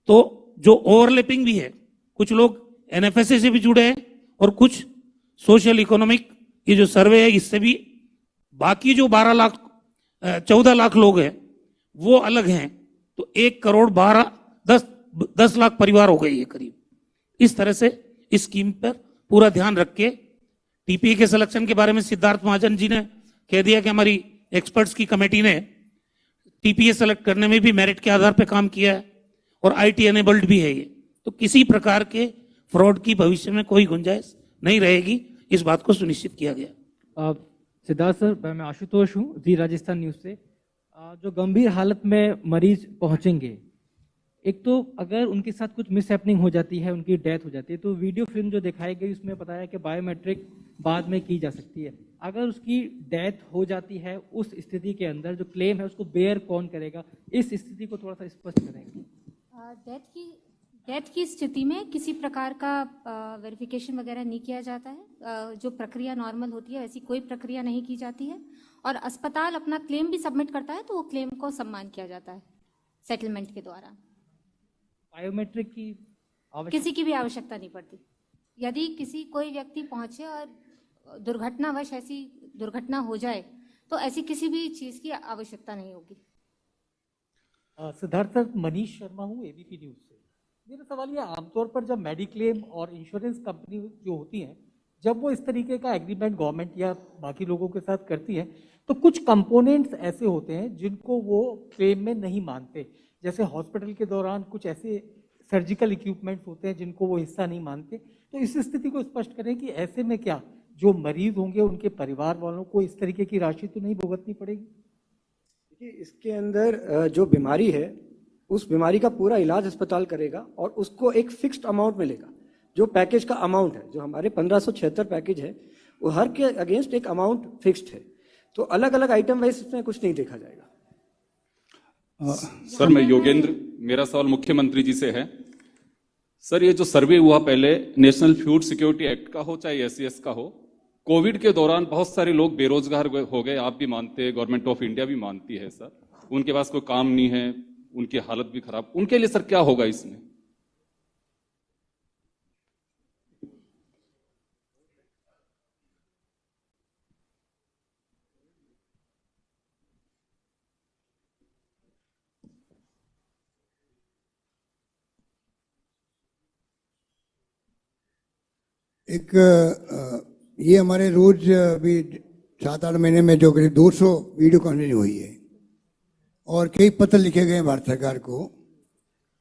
तो जो ओवरलैपिंग भी है, कुछ लोग NFSA से भी जुड़े हैं और कुछ सोशल इकोनॉमिक ये जो सर्वे है इससे भी, बाकी जो 14 लाख लोग हैं वो अलग हैं। तो 1,10 लाख परिवार हो गए ये करीब। इस तरह से इस स्कीम पर पूरा ध्यान रख के TPA के सिलेक्शन के बारे में सिद्धार्थ महाजन जी ने कह दिया कि हमारी एक्सपर्ट्स की कमेटी ने टीपीए सेलेक्ट करने में भी मेरिट के आधार पर काम किया है और आईटी एनेबल्ड भी है ये। तो किसी प्रकार के फ्रॉड की भविष्य में कोई गुंजाइश नहीं रहेगी, इस बात को सुनिश्चित किया गया। सिद्धार्थ सर, मैं आशुतोष हूँ जी राजस्थान न्यूज़ से। जो गंभीर हालत में मरीज पहुंचेंगे, एक तो अगर उनके साथ कुछ मिस हैपनिंग हो जाती है, उनकी डेथ हो जाती है, तो वीडियो फिल्म जो दिखाई गई उसमें बताया कि बायोमेट्रिक बाद में की जा सकती है। अगर उसकी डेथ हो जाती है, उस स्थिति के अंदर जो क्लेम है उसको बेयर कौन करेगा, इस स्थिति को थोड़ा सा स्पष्ट करेंगे। डेथ की स्थिति में किसी प्रकार का वेरिफिकेशन वगैरह नहीं किया जाता है। जो प्रक्रिया नॉर्मल होती है वैसी कोई प्रक्रिया नहीं की जाती है, और अस्पताल अपना क्लेम भी सबमिट करता है तो वो क्लेम को सम्मान किया जाता है सेटलमेंट के द्वारा। बायोमेट्रिक की किसी की भी आवश्यकता नहीं पड़ती। यदि किसी कोई व्यक्ति पहुंचे और दुर्घटनावश ऐसी दुर्घटना हो जाए तो ऐसी किसी भी चीज की आवश्यकता नहीं होगी। सिद्धार्थ सर, मनीष शर्मा हूँ एबीपी न्यूज़ से। मेरा सवाल ये, आमतौर पर जब मेडिक्लेम और इंश्योरेंस कंपनी जो होती हैं, जब वो इस तरीके का एग्रीमेंट गवर्नमेंट या बाकी लोगों के साथ करती है, तो कुछ कंपोनेंट्स ऐसे होते हैं जिनको वो क्लेम में नहीं मानते। जैसे हॉस्पिटल के दौरान कुछ ऐसे सर्जिकल इक्विपमेंट्स होते हैं जिनको वो हिस्सा नहीं मानते। तो इस स्थिति को स्पष्ट करें कि ऐसे में क्या जो मरीज होंगे उनके परिवार वालों को इस तरीके की राशि तो नहीं भुगतनी पड़ेगी? देखिए, इसके अंदर जो बीमारी है उस बीमारी का पूरा इलाज अस्पताल करेगा और उसको एक फिक्स्ड अमाउंट मिलेगा। जो पैकेज का अमाउंट है, जो हमारे 1576 पैकेज है, वो हर के अगेंस्ट एक अमाउंट फिक्स्ड है। तो अलग अलग आइटम वाइज इसमें कुछ नहीं देखा जाएगा। सर, मैं योगेंद्र, मेरा सवाल मुख्यमंत्री जी से है। सर, ये जो सर्वे हुआ पहले नेशनल फूड सिक्योरिटी एक्ट का हो चाहे एससीएस का हो, कोविड के दौरान बहुत सारे लोग बेरोजगार हो गए, आप भी मानते हैं, गवर्नमेंट ऑफ इंडिया भी मानती है सर। उनके पास कोई काम नहीं है, उनकी हालत भी खराब, उनके लिए सर क्या होगा इसमें? एक ये हमारे रोज अभी 7-8 महीने में जो करीब 200 वीडियो कॉन्फ्रेंसिंग हुई है और कई पत्र लिखे गए भारत सरकार को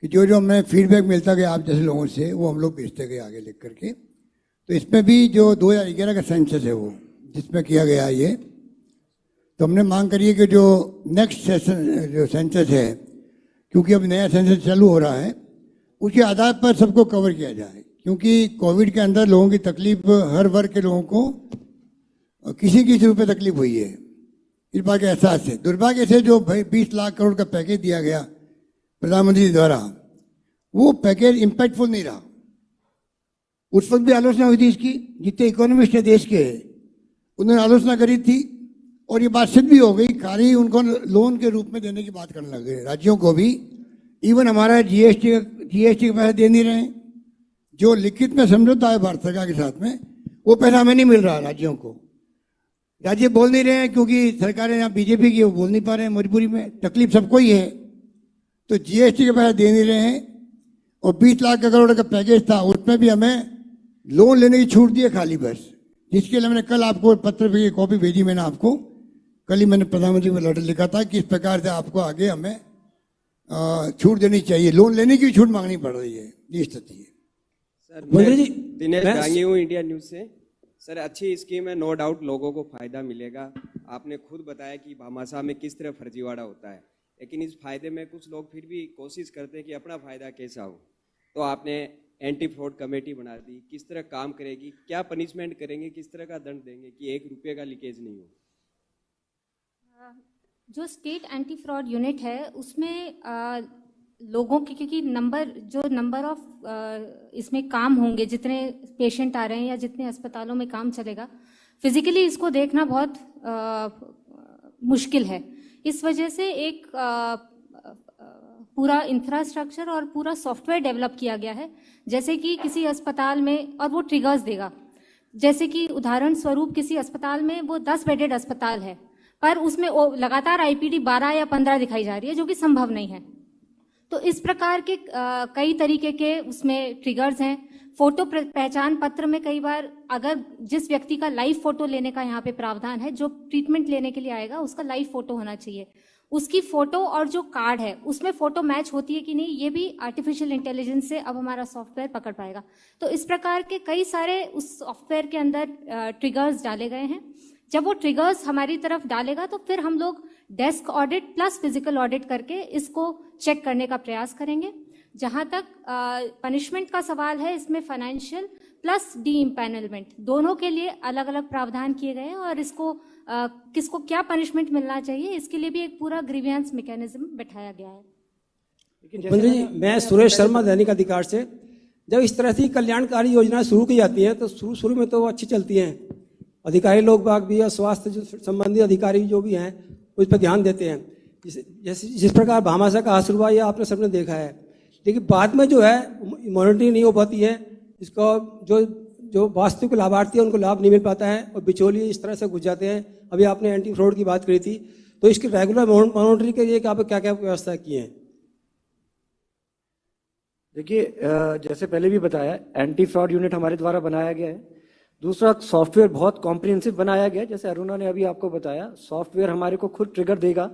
कि जो जो हमें फीडबैक मिलता गया आप जैसे लोगों से, वो हम लोग भेजते गए आगे लिख करके। तो इसमें भी जो 2011 का सेंसस है वो जिसमें किया गया ये, तो हमने मांग करी है कि जो नेक्स्ट सेशन जो सेंसस है, क्योंकि अब नया सेंसस चालू हो रहा है, उसके आधार पर सबको कवर किया जाए। क्योंकि कोविड के अंदर लोगों की तकलीफ, हर वर्ग के लोगों को किसी किसी रूप में तकलीफ हुई है, इस बात का एहसास है। दुर्भाग्य से जो 20 लाख करोड़ का पैकेज दिया गया प्रधानमंत्री द्वारा, वो पैकेज इम्पैक्टफुल नहीं रहा। उस वक्त भी आलोचना हुई थी इसकी, जितने इकोनॉमिस्ट है देश के उन्होंने आलोचना करी थी और ये बात सिद्ध भी हो गई। खाली उनको लोन के रूप में देने की बात करने लग गए राज्यों को भी। इवन हमारा जीएसटी के पैसे दे नहीं रहे, जो लिखित में समझौता है भारत सरकार के साथ में, वो पैसा हमें नहीं मिल रहा राज्यों को। राज्य बोल नहीं रहे हैं क्योंकि सरकारें यहाँ बीजेपी की, वो बोल नहीं पा रहे हैं मजबूरी में, तकलीफ सबको ही है। तो जीएसटी के पैसे दे नहीं रहे हैं और 20 लाख करोड़ का पैकेज था, उसमें भी हमें लोन लेने की छूट दी है खाली बस, जिसके लिए मैंने कल आपको पत्र की कॉपी भेजी। मैंने आपको कल ही मैंने प्रधानमंत्री को लेटर लिखा था कि इस प्रकार से आपको आगे हमें छूट देनी चाहिए, लोन लेने की छूट मांगनी पड़ रही है, ये स्थिति है। मैं दिनेश डांगी हूँ इंडिया न्यूज से। सर, अच्छी स्कीम है, नो डाउट लोगों को फायदा मिलेगा। आपने खुद बताया कि भामाशाह में किस तरह फर्जीवाड़ा होता है, लेकिन इस फायदे में कुछ लोग फिर भी कोशिश करते हैं कि अपना फायदा कैसा हो। तो आपने एंटी फ्रॉड कमेटी बना दी, किस तरह काम करेगी, क्या पनिशमेंट करेंगे, किस तरह का दंड देंगे कि 1 रुपये का लीकेज नहीं हो? जो स्टेट एंटी फ्रॉड यूनिट है उसमें लोगों के, क्योंकि नंबर ऑफ इसमें काम होंगे, जितने पेशेंट आ रहे हैं या जितने अस्पतालों में काम चलेगा, फिजिकली इसको देखना बहुत मुश्किल है। इस वजह से एक पूरा इंफ्रास्ट्रक्चर और पूरा सॉफ्टवेयर डेवलप किया गया है, जैसे कि किसी अस्पताल में, और वो ट्रिगर्स देगा। जैसे कि उदाहरण स्वरूप किसी अस्पताल में वो 10 बेडेड अस्पताल है, पर उसमें लगातार आईपीडी 12 या 15 दिखाई जा रही है, जो कि संभव नहीं है। तो इस प्रकार के कई तरीके के उसमें ट्रिगर्स हैं। फोटो पहचान पत्र में कई बार अगर जिस व्यक्ति का लाइव फोटो लेने का यहाँ पे प्रावधान है, जो ट्रीटमेंट लेने के लिए आएगा उसका लाइव फोटो होना चाहिए, उसकी फोटो और जो कार्ड है उसमें फोटो मैच होती है कि नहीं, ये भी आर्टिफिशियल इंटेलिजेंस से अब हमारा सॉफ्टवेयर पकड़ पाएगा। तो इस प्रकार के कई सारे उस सॉफ्टवेयर के अंदर ट्रिगर्स डाले गए हैं। जब वो ट्रिगर्स हमारी तरफ डालेगा तो फिर हम लोग desk audit plus physical audit करके इसको चेक करने का प्रयास करेंगे। जहां तक पनिशमेंट का सवाल है, इसमें फाइनेंशियल प्लस डी इम्पैनलमेंट दोनों के लिए अलग अलग प्रावधान किए गए हैं और इसको किसको क्या पनिशमेंट मिलना चाहिए इसके लिए भी एक पूरा ग्रीवियंस मैकेनिज्म बैठाया गया है। मंत्री जी, मैं सुरेश शर्मा, दैनिक अधिकार से। जब इस तरह की कल्याणकारी योजनाएं शुरू की जाती हैं तो शुरू में तो वो अच्छी चलती हैं, अधिकारी लोग बाग भी और स्वास्थ्य जो संबंधित अधिकारी जो भी हैं उस पर ध्यान देते हैं। जिस प्रकार भामाशाह का हासिल हुआ ये आपने सबने देखा है, लेकिन बाद में जो है मॉनिटरिंग नहीं हो पाती है, इसको जो वास्तविक लाभार्थी है उनको लाभ नहीं मिल पाता है और बिचौलिए इस तरह से घुस जाते हैं। अभी आपने एंटी फ्रॉड की बात करी थी, तो इसकी रेगुलर मॉनिटरिंग के लिए आप क्या क्या व्यवस्था की है? देखिए, जैसे पहले भी बताया, एंटी फ्रॉड यूनिट हमारे द्वारा बनाया गया है। दूसरा, सॉफ्टवेयर बहुत कॉम्प्रिहेंसिव बनाया गया है। जैसे अरुणा ने अभी आपको बताया, सॉफ्टवेयर हमारे को खुद ट्रिगर देगा।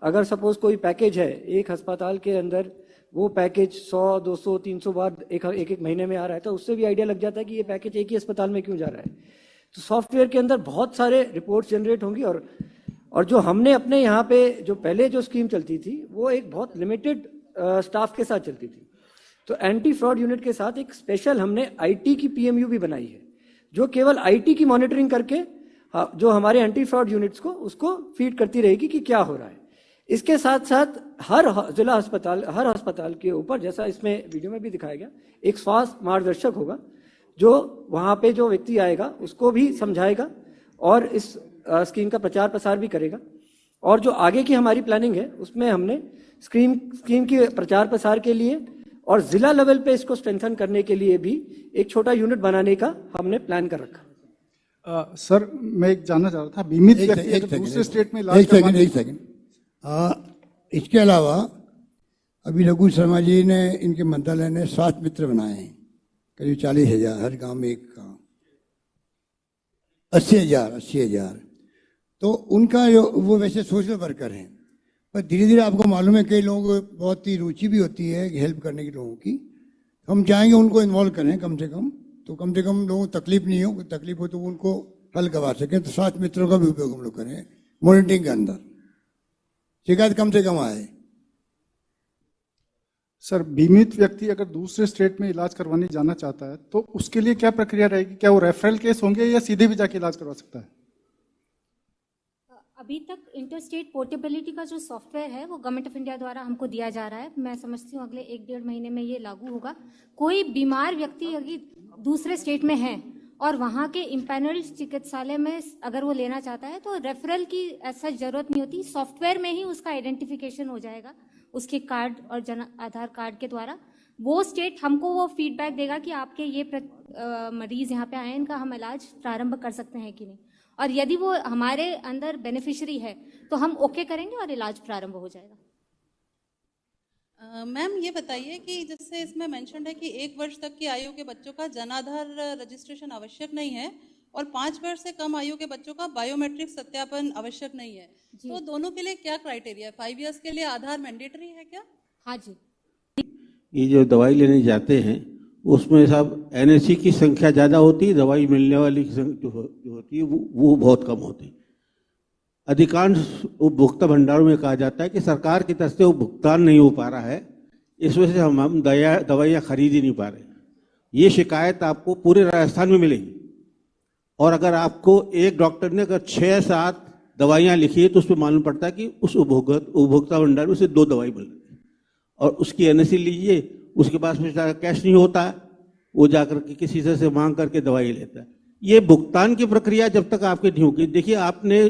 अगर सपोज कोई पैकेज है एक अस्पताल के अंदर, वो पैकेज 100, 200, 300 बार एक महीने में आ रहा है, तो उससे भी आइडिया लग जाता है कि ये पैकेज एक ही अस्पताल में क्यों जा रहा है। तो सॉफ्टवेयर के अंदर बहुत सारे रिपोर्ट्स जनरेट होंगी और जो हमने अपने यहाँ पे जो पहले जो स्कीम चलती थी वो एक बहुत लिमिटेड स्टाफ के साथ चलती थी। तो एंटी फ्रॉड यूनिट के साथ एक स्पेशल हमने आईटी की पीएमयू भी बनाई है, जो केवल आईटी की मॉनिटरिंग करके जो हमारे एंटी फ्रॉड यूनिट्स को उसको फीड करती रहेगी कि क्या हो रहा है। इसके साथ साथ हर जिला अस्पताल, हर अस्पताल के ऊपर, जैसा इसमें वीडियो में भी दिखाया गया, एक स्वास्थ्य मार्गदर्शक होगा जो वहाँ पे जो व्यक्ति आएगा उसको भी समझाएगा और इस स्कीम का प्रचार प्रसार भी करेगा। और जो आगे की हमारी प्लानिंग है उसमें हमने स्कीम की प्रचार प्रसार के लिए और जिला लेवल पे इसको स्ट्रेंथन करने के लिए भी एक छोटा यूनिट बनाने का हमने प्लान कर रखा। सर, मैं एक जानना चाह रहा था, बीमित व्यक्ति अगर दूसरे स्टेट में इलाज करवाने... एक सेकंड। इसके अलावा अभी रघु शर्मा जी ने, इनके मंत्रालय ने स्वास्थ्य मित्र बनाए हैं, करीब 40,000, हर गांव में एक का 80,000। तो उनका जो वो वैसे सोशल वर्कर हैं, पर धीरे धीरे आपको मालूम है कई लोग बहुत ही रुचि भी होती है हेल्प करने की लोगों की। हम चाहेंगे उनको इन्वॉल्व करें कम से कम लोगों को तकलीफ नहीं हो, तकलीफ हो तो उनको हल करवा सकें। तो स्वास्थ्य मित्रों का भी उपयोग हम लोग करें मॉनिटरिंग के अंदर, शिकायत कम से कम आए। सर, बीमित व्यक्ति अगर दूसरे स्टेट में इलाज करवाने जाना चाहता है तो उसके लिए क्या प्रक्रिया रहेगी? क्या वो रेफरल केस होंगे या सीधे भी जाके इलाज करवा सकता है? अभी तक इंटरस्टेट पोर्टेबिलिटी का जो सॉफ्टवेयर है वो गवर्नमेंट ऑफ इंडिया द्वारा हमको दिया जा रहा है। मैं समझती हूँ अगले 1-1.5 महीने में ये लागू होगा। कोई बीमार व्यक्ति अगर दूसरे स्टेट में है और वहाँ के इम्पैनल्ड चिकित्सालय में अगर वो लेना चाहता है तो रेफरल की ऐसा जरूरत नहीं होती, सॉफ्टवेयर में ही उसका आइडेंटिफिकेशन हो जाएगा उसके कार्ड और जन आधार कार्ड के द्वारा। वो स्टेट हमको वो फीडबैक देगा कि आपके ये मरीज यहाँ पे आए, इनका हम इलाज प्रारंभ कर सकते हैं कि नहीं, और यदि वो हमारे अंदर बेनिफिशियरी है तो हम ओके करेंगे और इलाज प्रारंभ हो जाएगा। मैम, ये बताइए कि जैसे इसमें मेंशन्ड है कि 1 वर्ष तक की आयु के बच्चों का जनाधार रजिस्ट्रेशन आवश्यक नहीं है और 5 वर्ष से कम आयु के बच्चों का बायोमेट्रिक सत्यापन आवश्यक नहीं है, तो दोनों के लिए क्या क्राइटेरिया है? 5 इयर्स के लिए आधार मैंडेटरी है क्या? हाँ जी। ये जो दवाई लेने जाते हैं उसमें साहब एनएसी की संख्या ज़्यादा होती है, दवाई मिलने वाली जो होती है वो बहुत कम होती है। अधिकांश उपभोक्ता भंडारों में कहा जाता है कि सरकार की तरफ से वो भुगतान नहीं हो पा रहा है, इस वजह से हम दवाइयाँ खरीद ही नहीं पा रहे। ये शिकायत आपको पूरे राजस्थान में मिलेगी और अगर आपको एक डॉक्टर ने अगर 6-7 दवाइयाँ लिखी है तो उसमें मालूम पड़ता है कि उस उपभोक्ता भंडार में से 2 दवाई मिल रही है और उसकी एनएसी लीजिए, उसके पास में कैश नहीं होता है, वो जाकर के किसी से मांग करके दवाई लेता है। ये भुगतान की प्रक्रिया जब तक आपकी नहीं होगी, देखिए आपने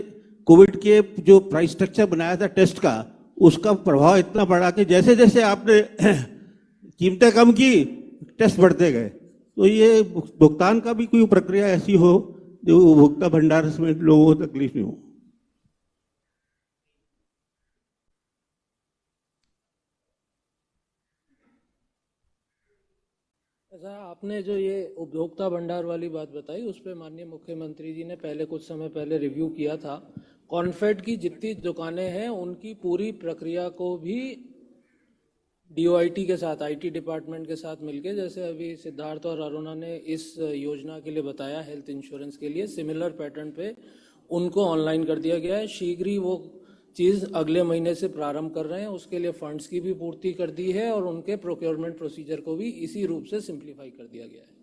कोविड के जो प्राइस स्ट्रक्चर बनाया था टेस्ट का, उसका प्रभाव इतना बढ़ा कि जैसे जैसे आपने कीमतें कम की टेस्ट बढ़ते गए। तो ये भुगतान का भी कोई प्रक्रिया ऐसी हो जो उपभोक्ता भंडार में लोगों को तकलीफ नहीं हो। अच्छा, आपने जो ये उपभोक्ता भंडार वाली बात बताई उस पर माननीय मुख्यमंत्री जी ने पहले कुछ समय पहले रिव्यू किया था। कॉन्फेड की जितनी दुकानें हैं उनकी पूरी प्रक्रिया को भी DOIT के साथ, IT डिपार्टमेंट के साथ मिलके, जैसे अभी सिद्धार्थ और अरुणा ने इस योजना के लिए बताया हेल्थ इंश्योरेंस के लिए, सिमिलर पैटर्न पे उनको ऑनलाइन कर दिया गया है। शीघ्र ही वो चीज़ अगले महीने से प्रारंभ कर रहे हैं। उसके लिए फंड्स की भी पूर्ति कर दी है और उनके प्रोक्योरमेंट प्रोसीजर को भी इसी रूप से सिंप्लीफाई कर दिया गया है।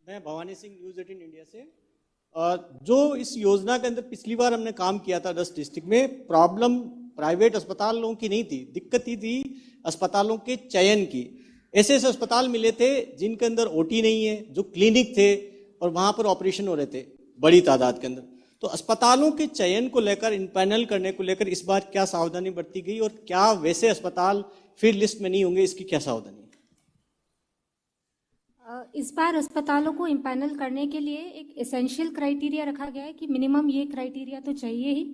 मैं भवानी सिंह, न्यूज़18 इंडिया से। जो इस योजना के अंदर पिछली बार हमने काम किया था 10 डिस्ट्रिक्ट में, प्रॉब्लम प्राइवेट अस्पतालों की नहीं थी, दिक्कत ही थी अस्पतालों के चयन की। ऐसे ऐसे अस्पताल मिले थे जिनके अंदर OT नहीं है, जो क्लिनिक थे और वहां पर ऑपरेशन हो रहे थे बड़ी तादाद के अंदर। तो अस्पतालों के चयन को लेकर, इनपैनल करने को लेकर इस बार क्या सावधानी बरती गई और क्या वैसे अस्पताल फिर लिस्ट में नहीं होंगे, इसकी क्या सावधानी? इस बार अस्पतालों को इम्पैनल करने के लिए एक एसेंशियल क्राइटेरिया रखा गया है कि मिनिमम ये क्राइटेरिया तो चाहिए ही,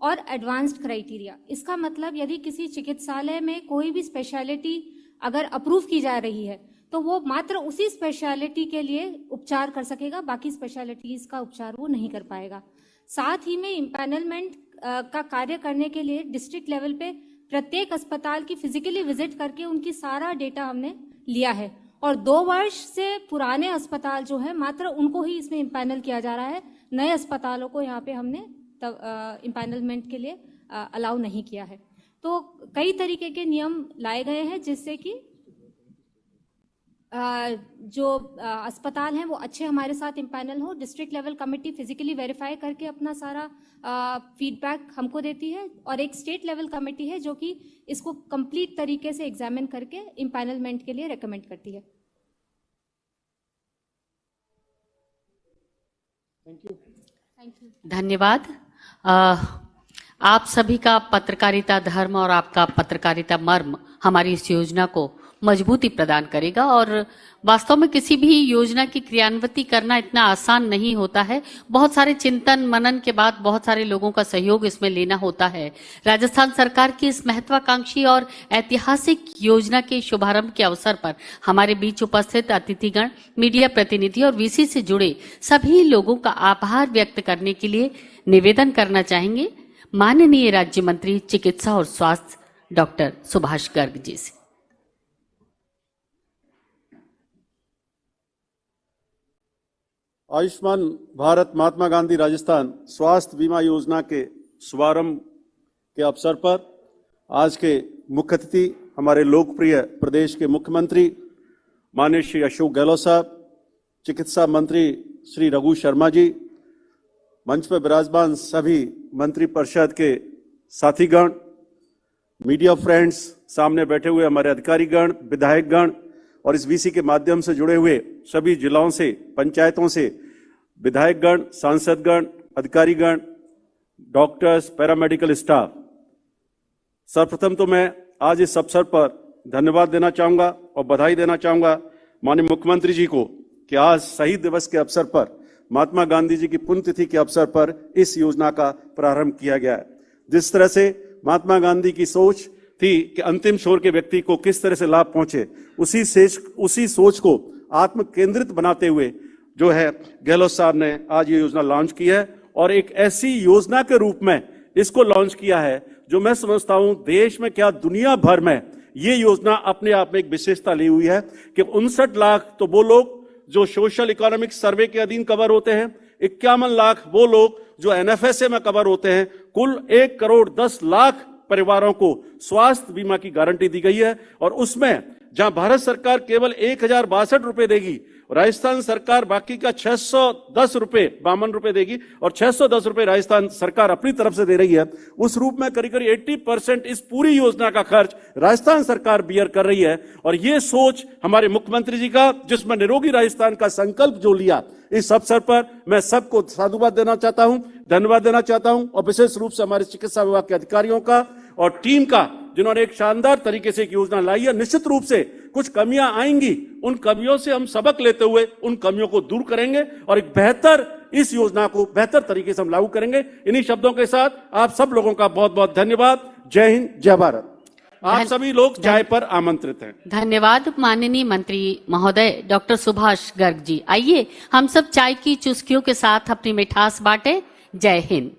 और एडवांस्ड क्राइटेरिया। इसका मतलब यदि किसी चिकित्सालय में कोई भी स्पेशलिटी अगर अप्रूव की जा रही है तो वो मात्र उसी स्पेशलिटी के लिए उपचार कर सकेगा, बाकी स्पेशलिटीज का उपचार वो नहीं कर पाएगा। साथ ही में इम्पैनलमेंट का कार्य करने के लिए डिस्ट्रिक्ट लेवल पे प्रत्येक अस्पताल की फिजिकली विजिट करके उनकी सारा डेटा हमने लिया है, और 2 वर्ष से पुराने अस्पताल जो है मात्र उनको ही इसमें इम्पैनल किया जा रहा है। नए अस्पतालों को यहाँ पे हमने इम्पैनलमेंट के लिए अलाउ नहीं किया है। तो कई तरीके के नियम लाए गए हैं जिससे कि जो अस्पताल हैं वो अच्छे हमारे साथ इम्पैनल हो। District level committee physically verify करके अपना सारा फीडबैक हमको देती है, और एक स्टेट लेवल कमेटी है जो कि इसको कंप्लीट तरीके से एग्जामिन करके इम्पैनलमेंट के लिए रेकमेंड करती है। Thank you. धन्यवाद। आप सभी का पत्रकारिता धर्म और आपका पत्रकारिता मर्म हमारी इस योजना को मजबूती प्रदान करेगा, और वास्तव में किसी भी योजना की क्रियान्विति करना इतना आसान नहीं होता है। बहुत सारे चिंतन मनन के बाद बहुत सारे लोगों का सहयोग इसमें लेना होता है। राजस्थान सरकार की इस महत्वाकांक्षी और ऐतिहासिक योजना के शुभारंभ के अवसर पर हमारे बीच उपस्थित अतिथिगण, मीडिया प्रतिनिधि और VC से जुड़े सभी लोगों का आभार व्यक्त करने के लिए निवेदन करना चाहेंगे माननीय राज्य मंत्री चिकित्सा और स्वास्थ्य डॉक्टर सुभाष गर्ग जी से। आयुष्मान भारत महात्मा गांधी राजस्थान स्वास्थ्य बीमा योजना के शुभारंभ के अवसर पर आज के मुख्य अतिथि हमारे लोकप्रिय प्रदेश के मुख्यमंत्री माननीय श्री अशोक गहलोत साहब, चिकित्सा मंत्री श्री रघु शर्मा जी, मंच पर विराजमान सभी मंत्री परिषद के साथीगण, मीडिया फ्रेंड्स, सामने बैठे हुए हमारे अधिकारीगण, विधायकगण और इस VC के माध्यम से जुड़े हुए सभी जिलाओं से, पंचायतों से विधायकगण, सांसदगण, अधिकारीगण, डॉक्टर्स, पैरामेडिकल स्टाफ, सर्वप्रथम तो मैं आज इस अवसर पर धन्यवाद देना चाहूंगा और बधाई देना चाहूंगा माननीय मुख्यमंत्री जी को कि आज शहीद दिवस के अवसर पर, महात्मा गांधी जी की पुण्यतिथि के अवसर पर इस योजना का प्रारंभ किया गया है। जिस तरह से महात्मा गांधी की सोच थी कि अंतिम छोर के व्यक्ति को किस तरह से लाभ पहुंचे, उसी सोच को आत्म केंद्रित बनाते हुए जो है गहलोत साहब ने आज ये योजना लॉन्च की है, और एक ऐसी योजना के रूप में इसको लॉन्च किया है जो मैं समझता हूं देश में क्या दुनिया भर में ये योजना अपने आप में एक विशेषता ली हुई है कि 59 लाख तो वो लोग जो सोशल इकोनॉमिक सर्वे के अधीन कवर होते हैं, 51 लाख वो लोग जो NFSA में कवर होते हैं, कुल 1,10,00,000 परिवारों को स्वास्थ्य बीमा की गारंटी दी गई है। और उसमें जहां भारत सरकार केवल 1,062 रुपए देगी, राजस्थान सरकार बाकी का 610 रुपए, 52 रुपए देगी और 610 रुपए राजस्थान सरकार अपनी तरफ से दे रही है। उस रूप में करीब 80% इस पूरी योजना का खर्च राजस्थान सरकार बियर कर रही है। और ये सोच हमारे मुख्यमंत्री जी का, जिसमें निरोगी राजस्थान का संकल्प जो लिया, इस अवसर पर मैं सबको साधुवाद देना चाहता हूं, धन्यवाद देना चाहता हूं, और विशेष रूप से हमारे चिकित्सा विभाग के अधिकारियों का और टीम का, जिन्होंने एक शानदार तरीके से एक योजना लाई है। निश्चित रूप से कुछ कमियां आएंगी, उन कमियों से हम सबक लेते हुए उन कमियों को दूर करेंगे और एक बेहतर इस योजना को बेहतर तरीके से हम लागू करेंगे। इन्हीं शब्दों के साथ आप सब लोगों का बहुत बहुत धन्यवाद। जय हिंद, जय भारत। आप सभी लोग चाय पर आमंत्रित हैं। धन्यवाद माननीय मंत्री महोदय डॉक्टर सुभाष गर्ग जी। आइए हम सब चाय की चुस्कियों के साथ अपनी मिठास बांटे। जय हिंद।